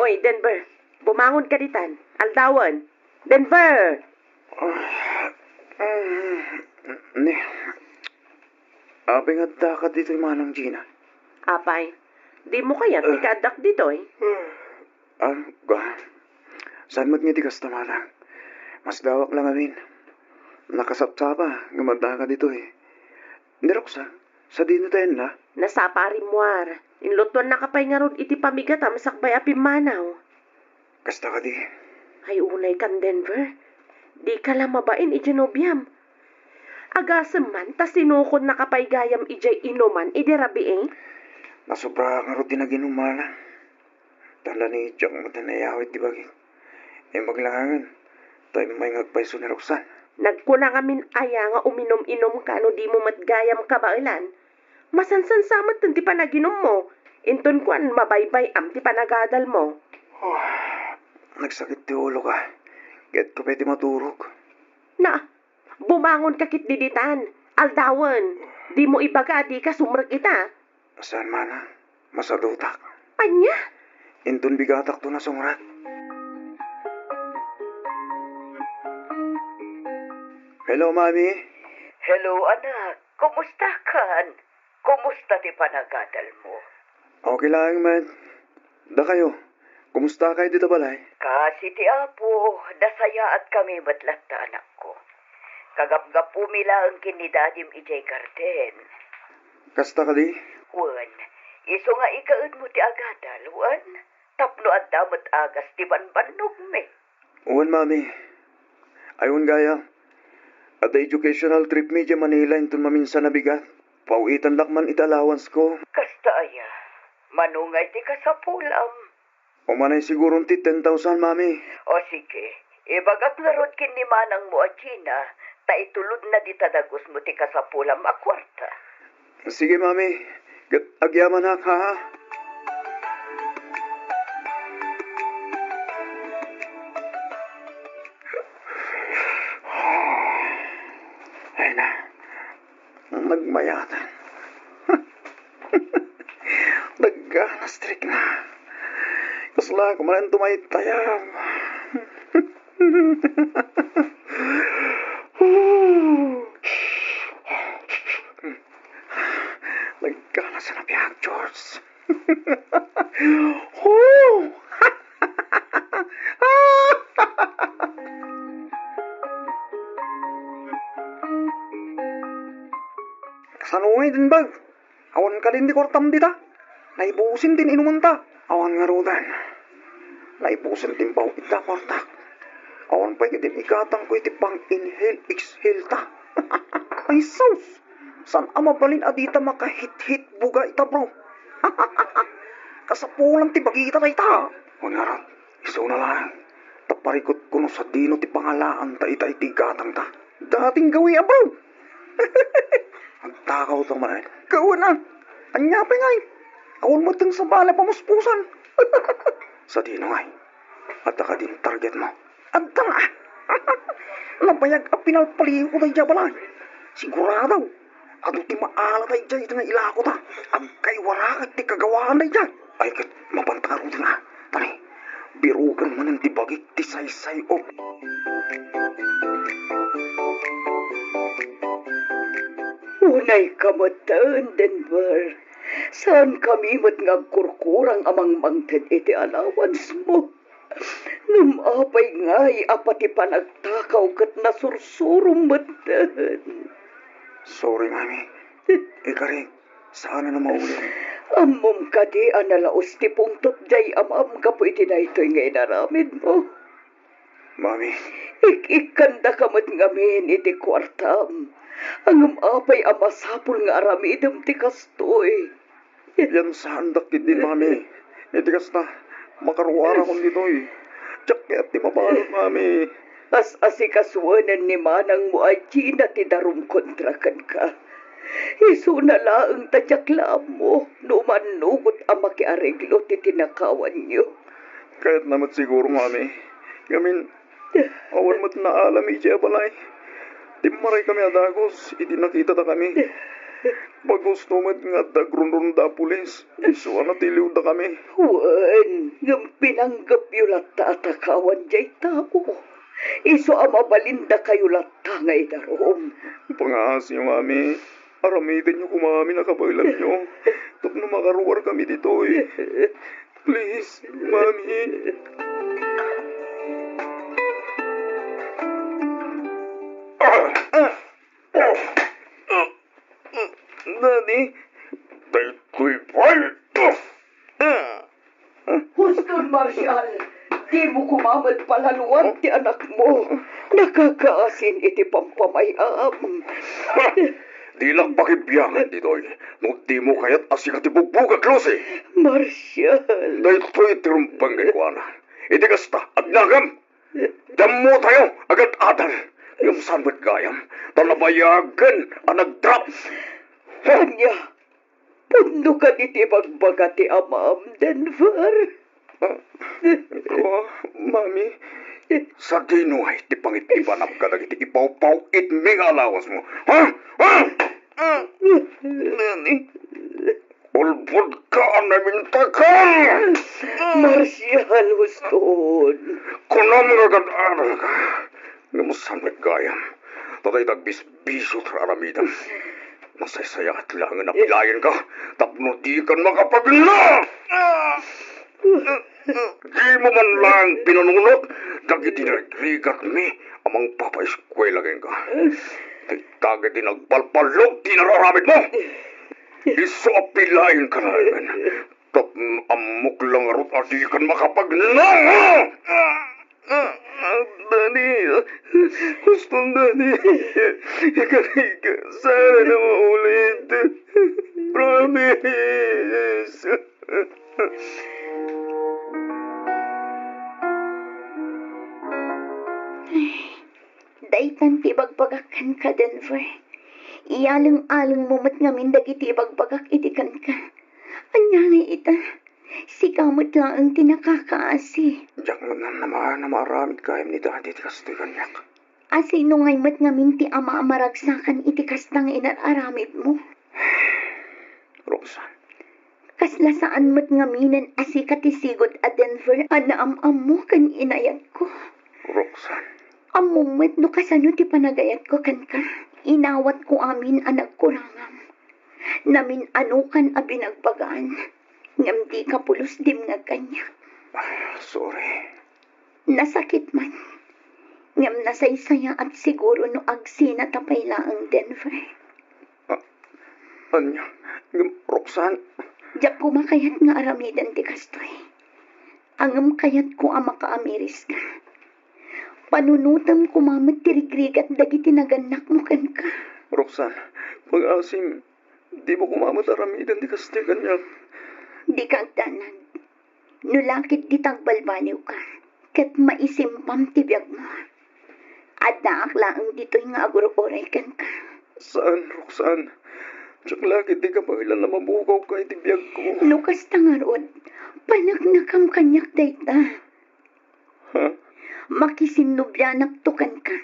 Oy, Denver, bumangon ka ditan. Aldawan. Denver! Ni. Aping at dakat dito yung manang Gina. Apay, di mo kaya tikadak dito eh. Saan mo't ngiti kas tamarang? Mas dawak lang amin. Nakasapsapa, gumanda ka dito eh. Niroksa, sa dino tayo na. Nasapa rimwar. Inlutuan na kapay nga ron iti pamigat masakbay apim manaw. Kasta ka di. Ay unay kan Denver. Di ka lang mabain ijenobiam. Agasam man, ta sinukod na kapay gayam ijay inuman, idirabi eh. Nasobra nga rin tinaginumana. Tanda ni Jack mo tanayawit di bagay. Maglangan, tayo may ngagpaiso ni Roxanne. Nagkuna kamin aya nga uminom-inom ka no di mo matgayam kabailan. Masansan samat ti panaginom mo. Inton kuan mabaybay am ti panagadal mo. Nagsakit ti ulo ka. Get ko pwede maturog. Na, bumangon ka kit diditan. Aldawan, di mo ibaga di ka sumrag ita. Saan mana? Masadutak. Anya? Inton bigatak to na sumrat. Hello, Mami. Hello, anak. Kumusta kan? Kumusta ti panagadal mo? Okay lang, man. Da kayo. Kumusta kayo dito balay? Kasi ti apo, dasaya at kami matlat ta anak ko. Kagapgap pumila ang kinidadim ijay garden. Kasta ka di? Wan, iso nga ikaad mo ti agadal, wan. Tapno at damot agas ti banbanog me. Uwan, Mami. Ayun gaya. At the educational trip mi di Manila inton maminsan na bigat. Pauitan lakman ita allowance ko. Kasta aya, manungay ti kasapulam. Umanay siguro ti 10,000, Mami. O sige, ibagak nga rod kinimanang mo at Gina, ta itulod na di tadagos mo ti kasapulam a kwarta. Sige, Mami. Agyaman ha, ha? Ay na. Nagmayatan. Nagganastrik na. Kasla ko man tumaytayam. Nagganas na biyak, George. Kasanungay din ba? Awan ka din di kortam dita. Naibusin din inuman ta. Awan nga rodan. Naibusin din pa ita kortak. Awan pa din ikatang ko iti pang inhale, exhale ta. Ay sauce. San amabalin adita makahit-hit buga ita bro. Kasapulan ti bagita na ita. Wanarat, iso na lang. Taparikot ko no sa dino ti pangalaan ta ita itigatang ta. Dating gawi bro. Ang takaw ta man. Gawin na. Anyapay ngay. Awon mo tang sa bala pamuspusan. Sa dino ngay. At ka din target mo. Adda nga. Nabayag ang pinalpaliho ko tayo jabalan. Sigurado. Ato ti maala tayo dyan ito nga ilako ta. Ang kay warakat ti kagawaan tayo dyan. Ay kat mapantaro din nga. Tani, birugan mo ng tibagik ti saysay o. Unay kamatan, Denver. Saan kami mat ngagkurkurang amang mangted iti allowance mo? Numapay ngay apati panagtakaw kat nasursurum matan. Sorry, Mami. Ikari, saan na maulit? Amom ka di analaos ti pungtot jay amam ka po iti na ito'y ngay naramid mo. Mami, Ikikanda kamat ngamin iti kwartam. Ang apay amasapul nga aramidam ti kastoy. yan saan dakit din, Mami. Itikas na, makaruwara kong ditoy. Tsak kaya ti mabalot, Mami. As asikaswanan ni manang mo aji na ti darum kontrakan ka. Isu na laang tadyaklam mo, numanugot ang makiareglo ti tinakawan niyo. Kahit naman siguro, Mami. Gamin, awan mo't naalam siya balay. Di maray kami adagos, iti nakita ta kami. Pag gusto mo't nga dagrunrunda pulis, iso na tiliw da kami. Wan, ngam pinanggap yu latta atakawan jay tao. Iso amabalinda kayo latta ngay darom. Pangaas niyo, Mami. Aramitin niyo kung Mami nakabailan niyo. Tapno makaruwar kami dito eh. Please, Mami. Daddy. Daytoy pal. Huston, Marshal. Di mo kumamad palaluan ti anak mo. Nakakaasin iti pampamayam. Di lang pakibiyangan ditoy. No di mo kayat asikat ibugbog at klose. Marshal. Daytoy tirumpang gaywana. Iti kasta at nagam. Damo tayo agad adal. Yung sanbat gayam. Talabayagan ang nagdrap. Kanya, puno ka iti bagbaga ti amam, Denver. Mami, sa dinuay, ti pangit-ibanap ka iti ipaw-paw itming alawas mo. Ha? Nani? Ulbod ka ang namintakan! Marshal, Huston. Kunam nga gad-aral ka. Ngamusan may gayam. Tatay tagbisbisyo traramidam. Masaysaya at langan na pilayan ka. Tapno di ka makapagla! Di mo man lang pinanunot. Dagiti nagrigat mi. Amang papaeskwela ka. Tagad din nagpalpalog. Di nararamid mo. Iso apilayan ka naman. Amok lang arot at di ka makapagla! Dani, gusto Dani. Ika, sana na maulit. Promise. Daytan tibagbagakan ka, Denver. Iyalang-alang mo mat ngamin dagiti bagbagak itikan ka. Anya nga ita, si kamot lang ang tinakakaasi. Diyak mo na maramit kayam ni Daddy tikas to'y kanyak. Asino ngay mat ngamin ti ama amaragsakan itikas nang inararamid mo. Roxanne. Kasla saan mat ngaminan asikat isigod a Denver anaam-am mo kan inayat ko. Roxanne. Amumet no kasano ti panagayat ko kan ka. Inawat ko amin ang nagkurangam. Namin ano kan a binagbagaan. Ngam di ka pulos dim nga kanya. Sorry. Nasakit man. Ngam nasaysaya at siguro no agsina tapay laang Denver. Anya? Roxanne? Diyak kumakayat nga aramidan ti kastoy. Angam kayat ko ang makaamiris ka. Panunutam kumamat tirigrigat dagiti naganak mo kan ka. Roxanne, pag-asim, di mo kumamat aramidan di kastoy kanyak. Di kang tanan. Nulakit di tagbalbaliw ka. Kat maisimpam tibiyag mo. At naakla ang dito'y nga aguro-oray kan ka. Saan, Roxanne? Tsak lakit di ka pa ilan na mabukaw ka itibiyag ko. Lukas tangarod, panagnakam kanyak dayta. Ha? Makisinubyanak tukan ka.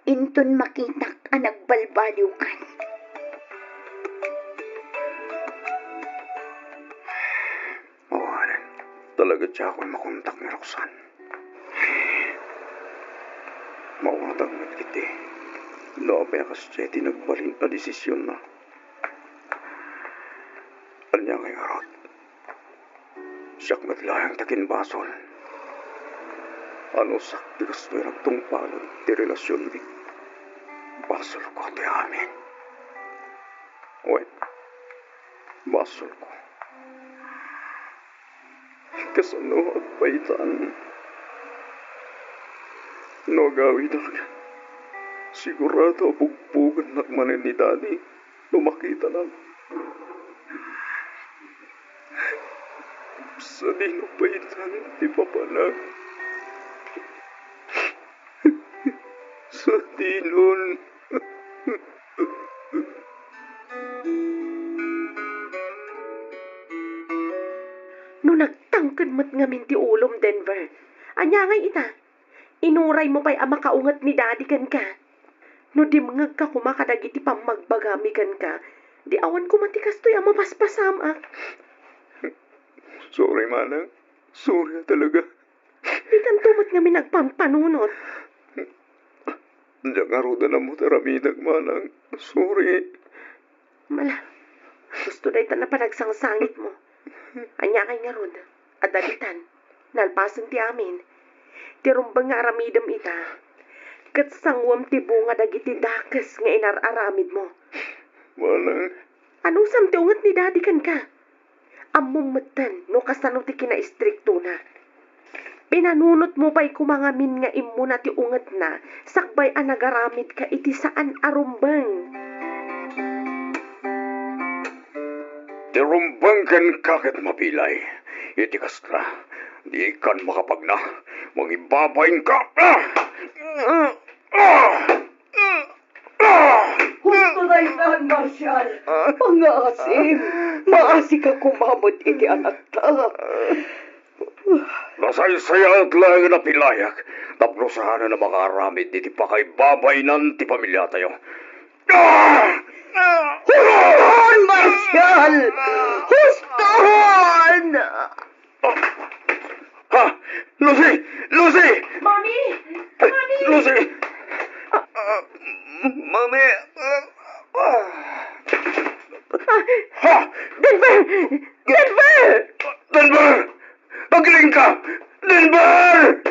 Inton makitak ang nagbalbaliw ka. Awanan, talaga siya ako'y makontak ni Roxanne. Maunatag na kiti. Labi akas siya tinagbalin na desisyon na. Anya kay Arot. Siyak matlayang takin basol. Ano sakti kasto'y nagtungpalan ti relasyon di. Basol ko ti amin. Wait. Basol ko. Kasano at paitan. No gawin ako. Sigurado pugpugan na manin ni Daddy. No makita na. Sa dinupaitan, di pa pala. Sa dinon. No nagtangkad mat ngamin ti ulom, Denver. Anya ngay ita. Inuray mo pa'y ama kaungat ni daddy kan ka. No dimngag ka kumakadag iti pamagbagami kan ka. Di awan ko matikas to'y ama paspasamak. Sorry, Manang. Sorry talaga. Di tantumat ngamin nagpampanunot. Diyan nga roda na mo taraminag, Manang. Sorry. Mala, gusto na ita na panagsangsangit mo. Anya kay nga rod, at dalitan, nalpasan ti amin. Ti rumbang nga aramidam ita. Kat sangwam ti bunga dagiti dakas nga inararamid mo. Manang. Anong samti ungat ni daddy kan ka? Amumatan no kasano ti kina-istrikto na. Pinanunot mo pa'y kumangamin nga imo na ti ungat na, sakbay ang nagaramid ka iti saan arumbang. Tirumbang kan kakit mapilay. Iti kastra. Di kan makapagna. Mangibabayin ka. Gusto na itan, Marshal. Pangasim. Maasi ka kumamot iti anak ta. Nasaysaya at lang na pilayak. Taplosahan na makaramid iti pakaibabay ng ti pamilya tayo. Huston, Marshal! Huston! Ha! Lucy! Lucy! Mami! Mami! Lucy! Mami! Ha! Denver! Denver! Denver! Pagaling ka! Denver!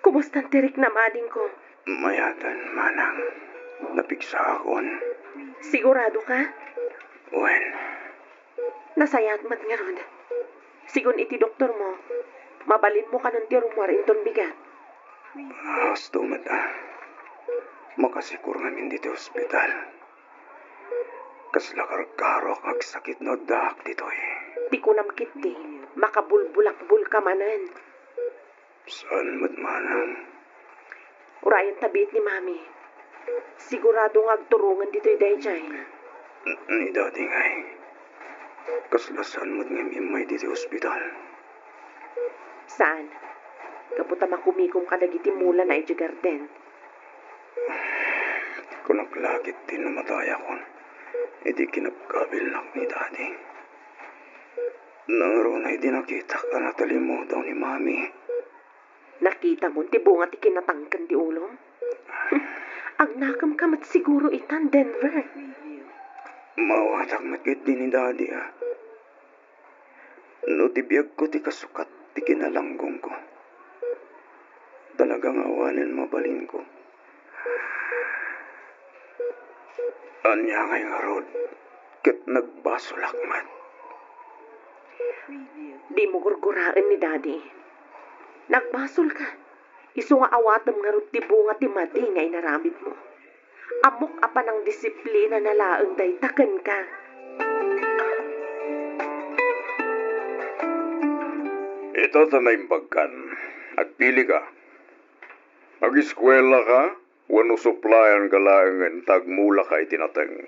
Kumusta ang tirik na mading ko? Mayatan, Manang. Napigsa akon. Sigurado ka? When? Nasayat mat nga rod. Sigun iti doktor mo, mabalin mo ka ng tirumar inton bigat. Hasto mata. Makasikur ngamin dito ospital. Kaslakarkarok ang sakit no dak dito eh. Di ko namkit di, makabulbulakbul ka manan. Saan mat, Manang? Urayan tabit ni Mami. Sigurado nga agturungan dito'y dayjay. Ni Daddy ngay. Kaslasan mo't ngamin may dito ospital. Saan? Kaputa makumikom ka dagiti mula na iti garden. Kung naglagit din namatay ako, edi kinapkabil nak ni Daddy. Nangaro na edi nakita ka na talimo daw ni Mami. Nakita mo, ti bunga ti kinatangkan di ulong? Agnakam kamat siguro itan, Denver. Mawatak matgit din ni Daddy ah. No tibiyag ko ti kasukat ti kinalanggong ko. Talagang awanin mabalin ko. Anya ngay nga rod, kat nagbasulakmat. Di mo gurguraan ni Daddy. Nagbasol ka. Isu nga awatam nga rod ti bunga ti mati nga inaramid mo. Amok apa ng disiplina na laang day taken ka. Ito tanaimbagkan. Agpili ka. Mag-eskwela ka, wano supplyan ka laangan tagmula ka itinateng.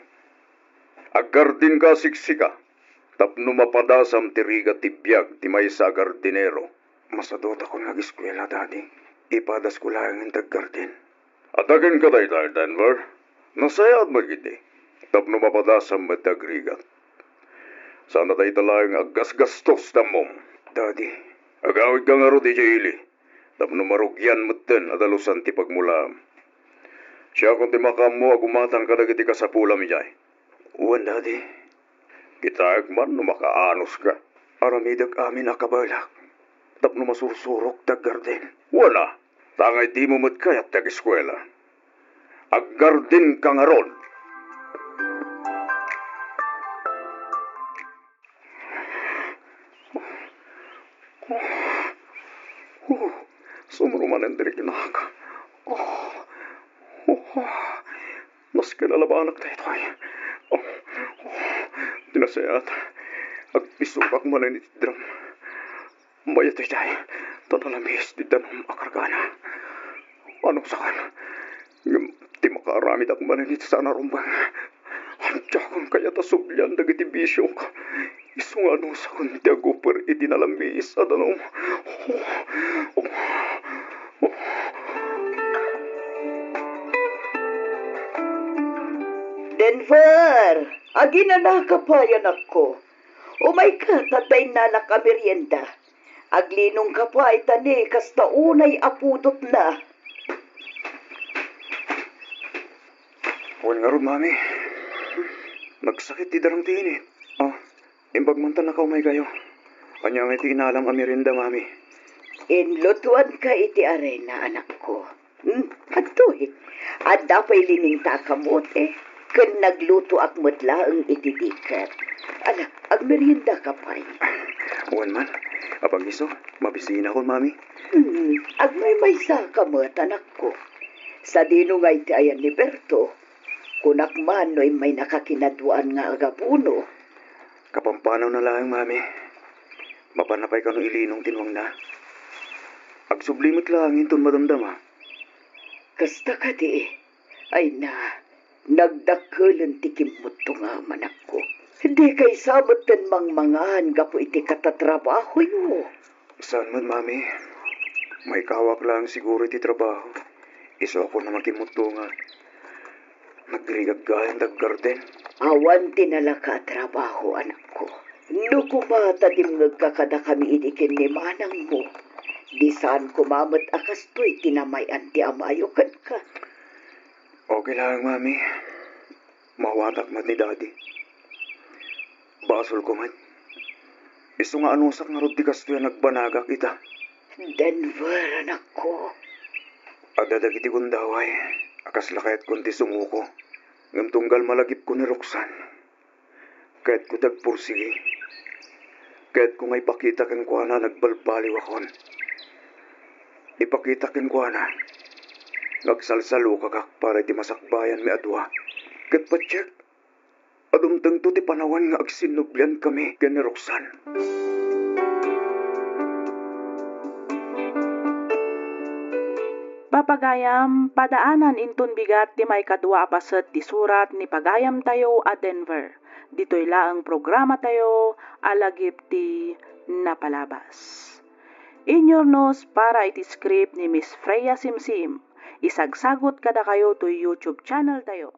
Aggarden ka siksika, tapno mapadasam tiriga tibiyag ti may sa gardinero. Masadot ako nag-eskwela, Daddy. Ipadas ko laangan taggarden. Atagan ka tayo, Denver. Nasayad magiti. Tapno mapadasam matagrigat. Sana tayo talang aggas-gastos tamom. Daddy. Agawid ka nga ro di ili. Tapno marugyan mo din at alusan ti pagmula. Siya kung ti makamo agumatang kadagiti ka sa pula mi jay. Uwan, Daddy. Kita man no makaanos ka. Aramidag amin akabalak. Tapno masursurok tag garden. Wala. Tangay di mo matkayat tag eskwela. Ag garden ka nga ron. Sumrumanan diri kinaka. Oh, nas kinalabanak tayo ay. Dinasayat. Agpisukak mo na ni Tidram. Mayat ay tayo. Tanalamis di danom akargana. Anong sakan? Di makaramid ako mananit sa narumbang. Antiyakan kaya tasubyan dagiti bisyo ka. Isung ano sa kunti agupar idinalamis at anong. Denver, agi na nakapayan ako. Oh my God, tatay na nakamerienda. Aglinong kapay tani, kasta unay apudot na. Huwag nga ron, mami. Nagsakit di darang tinit. Imbagmantan na kaumay kayo. Kanya nga iti inalam amerienda, mami. Inlutuan ka iti arena, anak ko. Atoy, at dapay lining takamote. Kan nagluto akmat laang iti dikat. Anak, agmerienda ka pa'y. Huwag man. Apag iso, mabisina ko, mami. Agmay sa kamat, anak ko. Sa dino nga iti ayan ni Berto, kunak man no'y may nakakinaduan nga agapuno. Kapampanaw na lang, mami. Mapanapay ka no ilinong tinwang na. Agsublimot lang inton madamdama. Kasta ka di, ay na, nagdakalan tikimot to nga manak ko. Hindi kay samot ten mangmangan gapo iti katatrabaho yo. Saan man, mami? May kawak lang siguro iti trabaho. Iso ako na makimutungan. Nagrigagayan garden. Awan tinalaka trabaho, anak ko. No kumata dimngag kakada kami itikin ni manang mo. Di saan kumamat akas to'y tinamay anti amayokan ka. Okay lang, mami. Mawatak mat ni daddy. Basol ko mat. Iso nga anusak nga rod di kastoy nagbanagak ita. Denver, anak ko. Adadag iti kundaway. Akas lakayat kundi sumuko. Ngam tunggal malagip ko ni Roxanne. Kahit ko dagpursigi. Kahit ko ngay pakita kang kuana nagbalbaliw akon. Ipakita kin kuana. Nagsalsalo kakak para iti masakbayan mi adwa. Kat patsyak. Adumtang to ti panawan nga agsinublian kami kan ni Roxanne. Papagayam, padaanan inton bigat ti may kadwa apaset ti surat ni Pagayam tayo a Denver. Dito'y laang programa tayo, alagip ti napalabas. Inyornos para iti script ni Miss Freya Simsim. Isagsagot kada kayo to YouTube channel tayo.